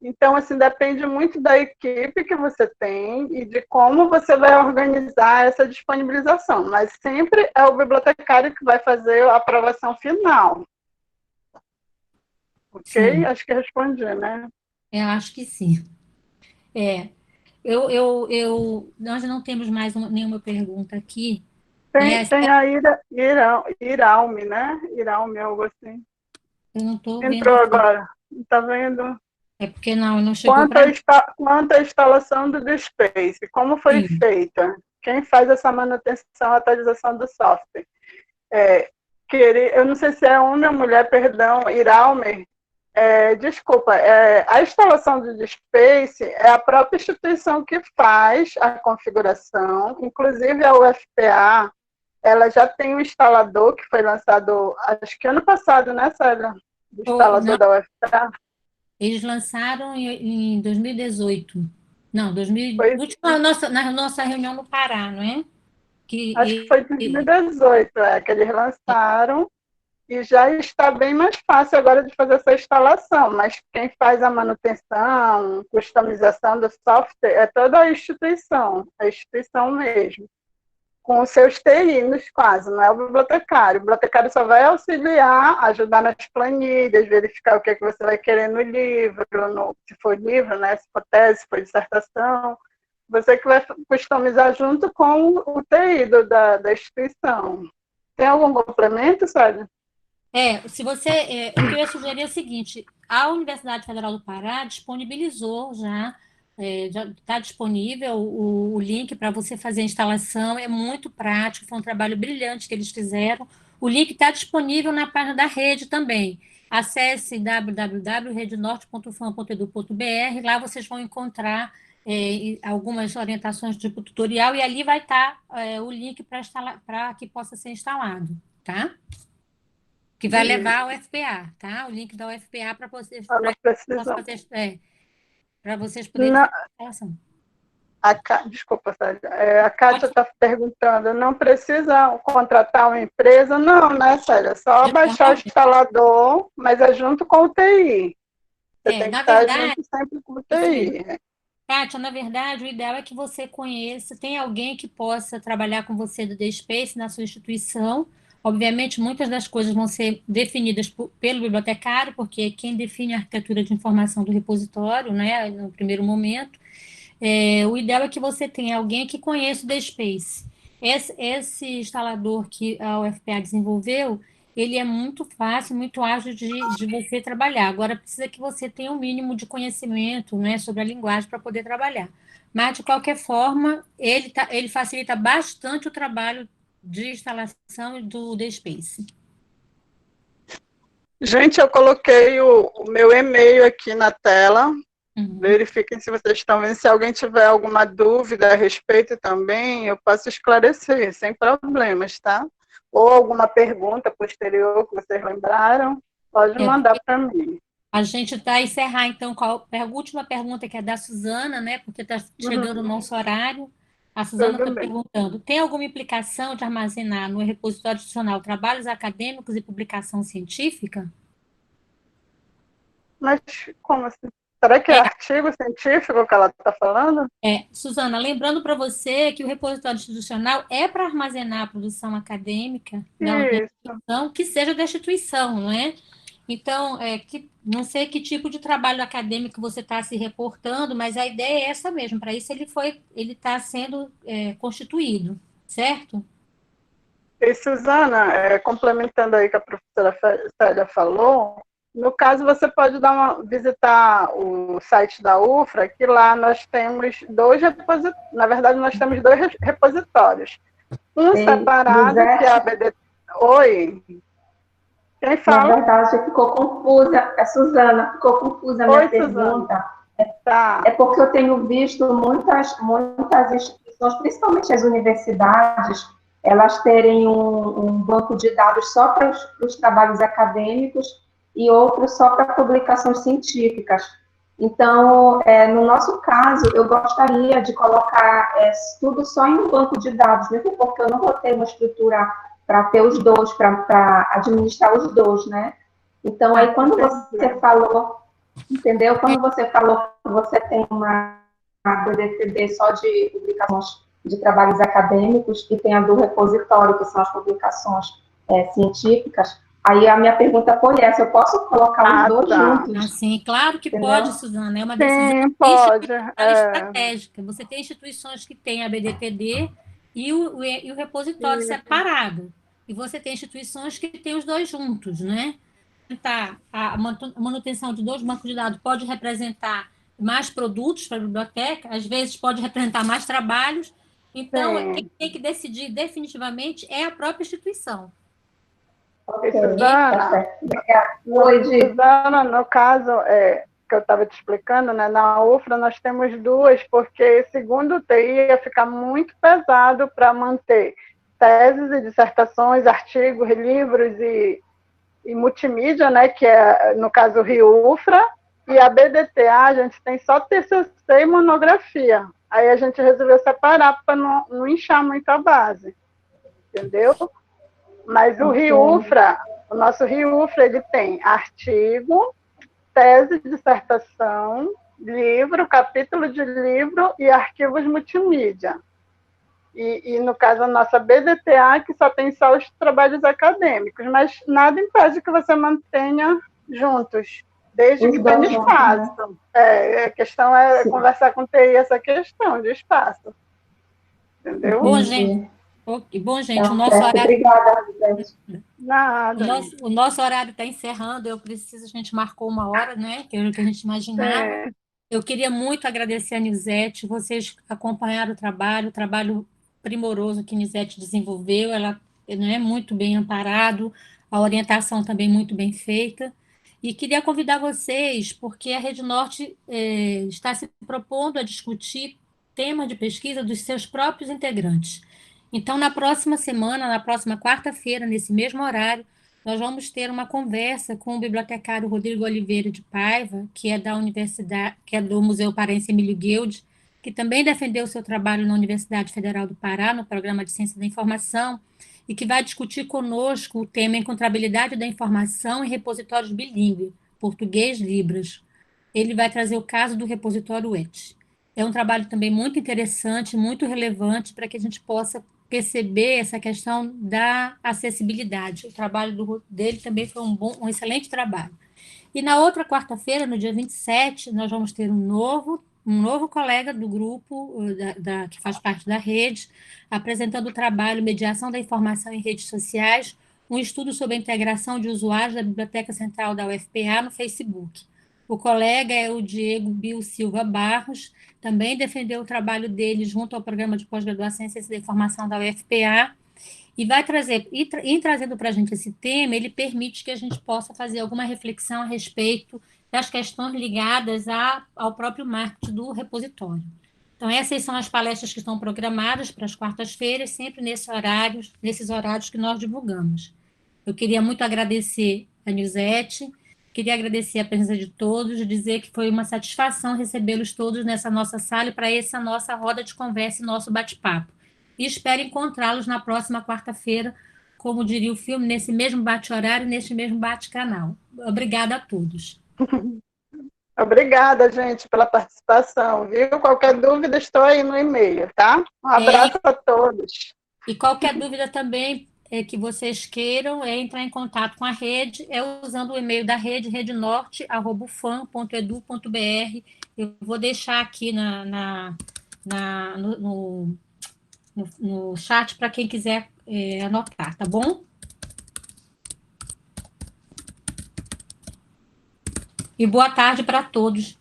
Então, assim, depende muito da equipe que você tem e de como você vai organizar essa disponibilização. Mas sempre é o bibliotecário que vai fazer a aprovação final. Ok? Sim, Acho que respondi, né? eu acho que sim. É, nós não temos mais nenhuma pergunta aqui, né? Tem a Iraume, né? Iraume, algo assim. Eu não estou vendo Entrou aqui. agora. Está vendo? É porque não chegou para mim. Quanto à instalação do Space, como foi Sim. feita? Quem faz essa manutenção, atualização do software? É, eu não sei se é homem ou mulher, perdão, Iraumer. Desculpa, a instalação do Space é a própria instituição que faz a configuração, inclusive a UFPA, ela já tem um instalador que foi lançado, acho que ano passado, né, Célia? O Não, instalador da UFPA. eles lançaram em 2018. Não, Foi, na nossa reunião no Pará, não é? acho que foi em 2018, que eles lançaram, e já está bem mais fácil agora de fazer essa instalação, mas quem faz a manutenção, customização do software é toda a instituição mesmo, com os seus TIs quase, não é o bibliotecário. O bibliotecário só vai auxiliar, ajudar nas planilhas, verificar o que, é que você vai querer no livro, se for livro, né, se for tese, se for dissertação, você que vai customizar junto com o TI da instituição. Tem algum complemento, Sérgio? O que eu ia sugerir é o seguinte: a Universidade Federal do Pará disponibilizou já está disponível o link para você fazer a instalação, é muito prático, foi um trabalho brilhante que eles fizeram. O link está disponível na página da rede também. Acesse www.redenorte.fam.edu.br, lá vocês vão encontrar algumas orientações tipo tutorial, e ali vai estar o link para que possa ser instalado, tá? Que vai levar ao FPA, tá? O link da UFPA para vocês, Ela para precisa. para vocês poderem Não, fazer a instalação. Desculpa, Sérgio. A Kátia Pode está perguntando, não precisa contratar uma empresa? Não, né, Sérgio? É só baixar o Exatamente. instalador, mas é junto com o TI. Você tem que Na estar verdade, junto sempre com o isso aí. TI. Kátia, na verdade, o ideal é que você conheça, tem alguém que possa trabalhar com você do The Space na sua instituição. Obviamente, muitas das coisas vão ser definidas pelo bibliotecário, porque é quem define a arquitetura de informação do repositório, né, no primeiro momento. O ideal é que você tenha alguém que conheça o DSpace. Esse instalador que a UFPA desenvolveu, ele é muito fácil, muito ágil de você trabalhar. Agora, precisa que você tenha um mínimo de conhecimento, né, sobre a linguagem para poder trabalhar. Mas, de qualquer forma, ele facilita bastante o trabalho de instalação do DSpace. Gente, eu coloquei o meu e-mail aqui na tela. Uhum. Verifiquem se vocês estão vendo. Se alguém tiver alguma dúvida a respeito também, eu posso esclarecer, sem problemas, tá? Ou alguma pergunta posterior que vocês lembraram, pode É, mandar para mim. A gente vai encerrar, então, com a última pergunta, que é da Suzana, né? Porque está chegando o Uhum, nosso horário. A Suzana tudo está bem. perguntando: tem alguma implicação de armazenar no repositório institucional trabalhos acadêmicos e publicação científica? Mas como assim? Será que é artigo científico que ela está falando? Suzana, lembrando para você que o repositório institucional é para armazenar a produção acadêmica da Isso. instituição, que seja da instituição, não é? Então, não sei que tipo de trabalho acadêmico você está se reportando, mas a ideia é essa mesmo. Para isso ele está sendo constituído, certo? E, Suzana, complementando aí que a professora Célia falou, no caso você pode visitar o site da UFRA, que lá nós temos dois repositórios, na verdade nós temos dois repositórios. Um Ei, separado, que é a Lisete, BD... Oi, quem na fala? verdade, ficou confusa, a Suzana, ficou confusa a minha Oi, Suzana. pergunta. Tá, É porque eu tenho visto muitas instituições, principalmente as universidades, elas terem um banco de dados só para os trabalhos acadêmicos e outro só para publicações científicas. Então, no nosso caso, eu gostaria de colocar tudo só em um banco de dados, mesmo porque eu não vou ter uma estrutura para ter os dois, para administrar os dois, né? Então, aí, quando você falou, entendeu? Quando você falou que você tem uma BDCD só de publicações de trabalhos acadêmicos e tem a do repositório, que são as publicações científicas, aí a minha pergunta foi essa, eu posso colocar os dois tá. juntos, Assim, claro que pode, entendeu? Suzana, é uma decisão Sim, pode. institucional estratégica. Você tem instituições que têm a BDPD e o repositório separado. E você tem instituições que têm os dois juntos, né? Tá, a manutenção de dois bancos de dados pode representar mais produtos para a biblioteca, às vezes pode representar mais trabalhos. Então, quem Sim. tem que decidir definitivamente é a própria instituição. E, Ok, tá Suzana, certo. Obrigada. Oi, Di. Suzana, no caso que eu estava te explicando, né, na UFRA nós temos duas, porque segundo o TI ia ficar muito pesado para manter teses e dissertações, artigos, livros e multimídia, né, que é, no caso, o Rio-UFRA, e a BDTA, a gente tem só TCC e monografia. Aí a gente resolveu separar para não inchar muito a base, entendeu? Mas o Ok. Rio-UFRA, o nosso Rio-UFRA, ele tem artigo, tese, dissertação, livro, capítulo de livro e arquivos multimídia. No caso, a nossa BDTA, que só tem só os trabalhos acadêmicos, mas nada impede que você mantenha juntos, desde Os que dois tenha juntos, né? espaço. A questão é Sim, conversar com o TI essa questão de espaço, entendeu? Bom, gente, entendi. bom, gente, Tá certo. Obrigada, Lisete. Nada. o nosso horário está encerrando. A gente marcou uma hora, né? Que era o que a gente imaginava. É, Eu queria muito agradecer a Nilzete, vocês acompanharam o trabalho primoroso que a Nilzete desenvolveu, ela não é muito bem amparado, a orientação também muito bem feita. E queria convidar vocês, porque a Rede Norte está se propondo a discutir tema de pesquisa dos seus próprios integrantes. Então, na próxima semana, na próxima quarta-feira, nesse mesmo horário, nós vamos ter uma conversa com o bibliotecário Rodrigo Oliveira de Paiva, que é da Universidade, que é do Museu Paraense Emílio Guild, que também defendeu seu trabalho na Universidade Federal do Pará, no programa de Ciência da Informação, e que vai discutir conosco o tema Encontrabilidade da Informação em Repositórios Bilíngue, Português Libras. Ele vai trazer o caso do repositório ET. É um trabalho também muito interessante, muito relevante para que a gente possa perceber essa questão da acessibilidade. O trabalho dele também foi um excelente trabalho. E na outra quarta-feira, no dia 27, nós vamos ter um novo colega do grupo, que faz parte da rede, apresentando o trabalho Mediação da Informação em Redes Sociais, um estudo sobre a integração de usuários da Biblioteca Central da UFPA no Facebook. O colega é o Diego Bio Silva Barros, também defendeu o trabalho dele junto ao Programa de Pós-Graduação em Ciência da Informação da UFPA, e vai trazer, em trazendo para a gente esse tema, ele permite que a gente possa fazer alguma reflexão a respeito das questões ligadas ao próprio marketing do repositório. Então, essas são as palestras que estão programadas para as quartas-feiras, sempre nesses horários que nós divulgamos. Eu queria muito agradecer a Nilzete, Queria agradecer a presença de todos, dizer que foi uma satisfação recebê-los todos nessa nossa sala e para essa nossa roda de conversa e nosso bate-papo. E espero encontrá-los na próxima quarta-feira, como diria o filme, nesse mesmo bate-horário, nesse mesmo bate-canal. Obrigada a todos. Obrigada, gente, pela participação, viu? Qualquer dúvida, estou aí no e-mail, tá? Um abraço a todos. E qualquer dúvida também que vocês queiram entrar em contato com a rede, usando o e-mail da rede, redenorte@ufam.edu.br. Eu vou deixar aqui no chat para quem quiser anotar, tá bom? E boa tarde para todos.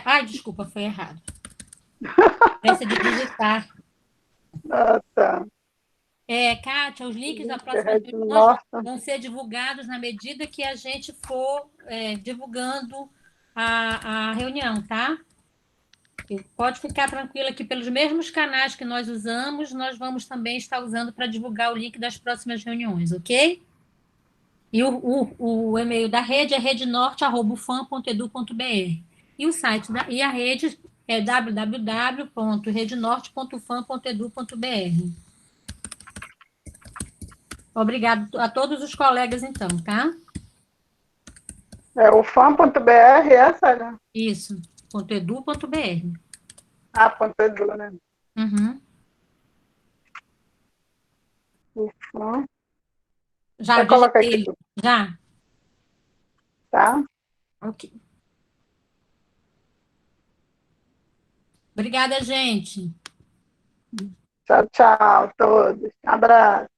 Ai, desculpa, foi errado. Essa de digitar. Ah, tá. Kátia, os links da próxima Rede reunião Norte. vão ser divulgados na medida que a gente for divulgando a reunião, tá? E pode ficar tranquila que pelos mesmos canais que nós usamos, nós vamos também estar usando para divulgar o link das próximas reuniões, ok? E o e-mail da rede é redenorte@ufam.edu.br. E o site e a rede é www.redenorte.ufam.edu.br. Obrigado a todos os colegas, então, tá? É o fam.br, essa, né? Isso, .edu.br. Ah, ponto edu, né? Uhum. Ufam. Já Vai colocar aqui digitei, tudo, já? tá? Ok. Obrigada, gente. Tchau, tchau, todos. Abraço.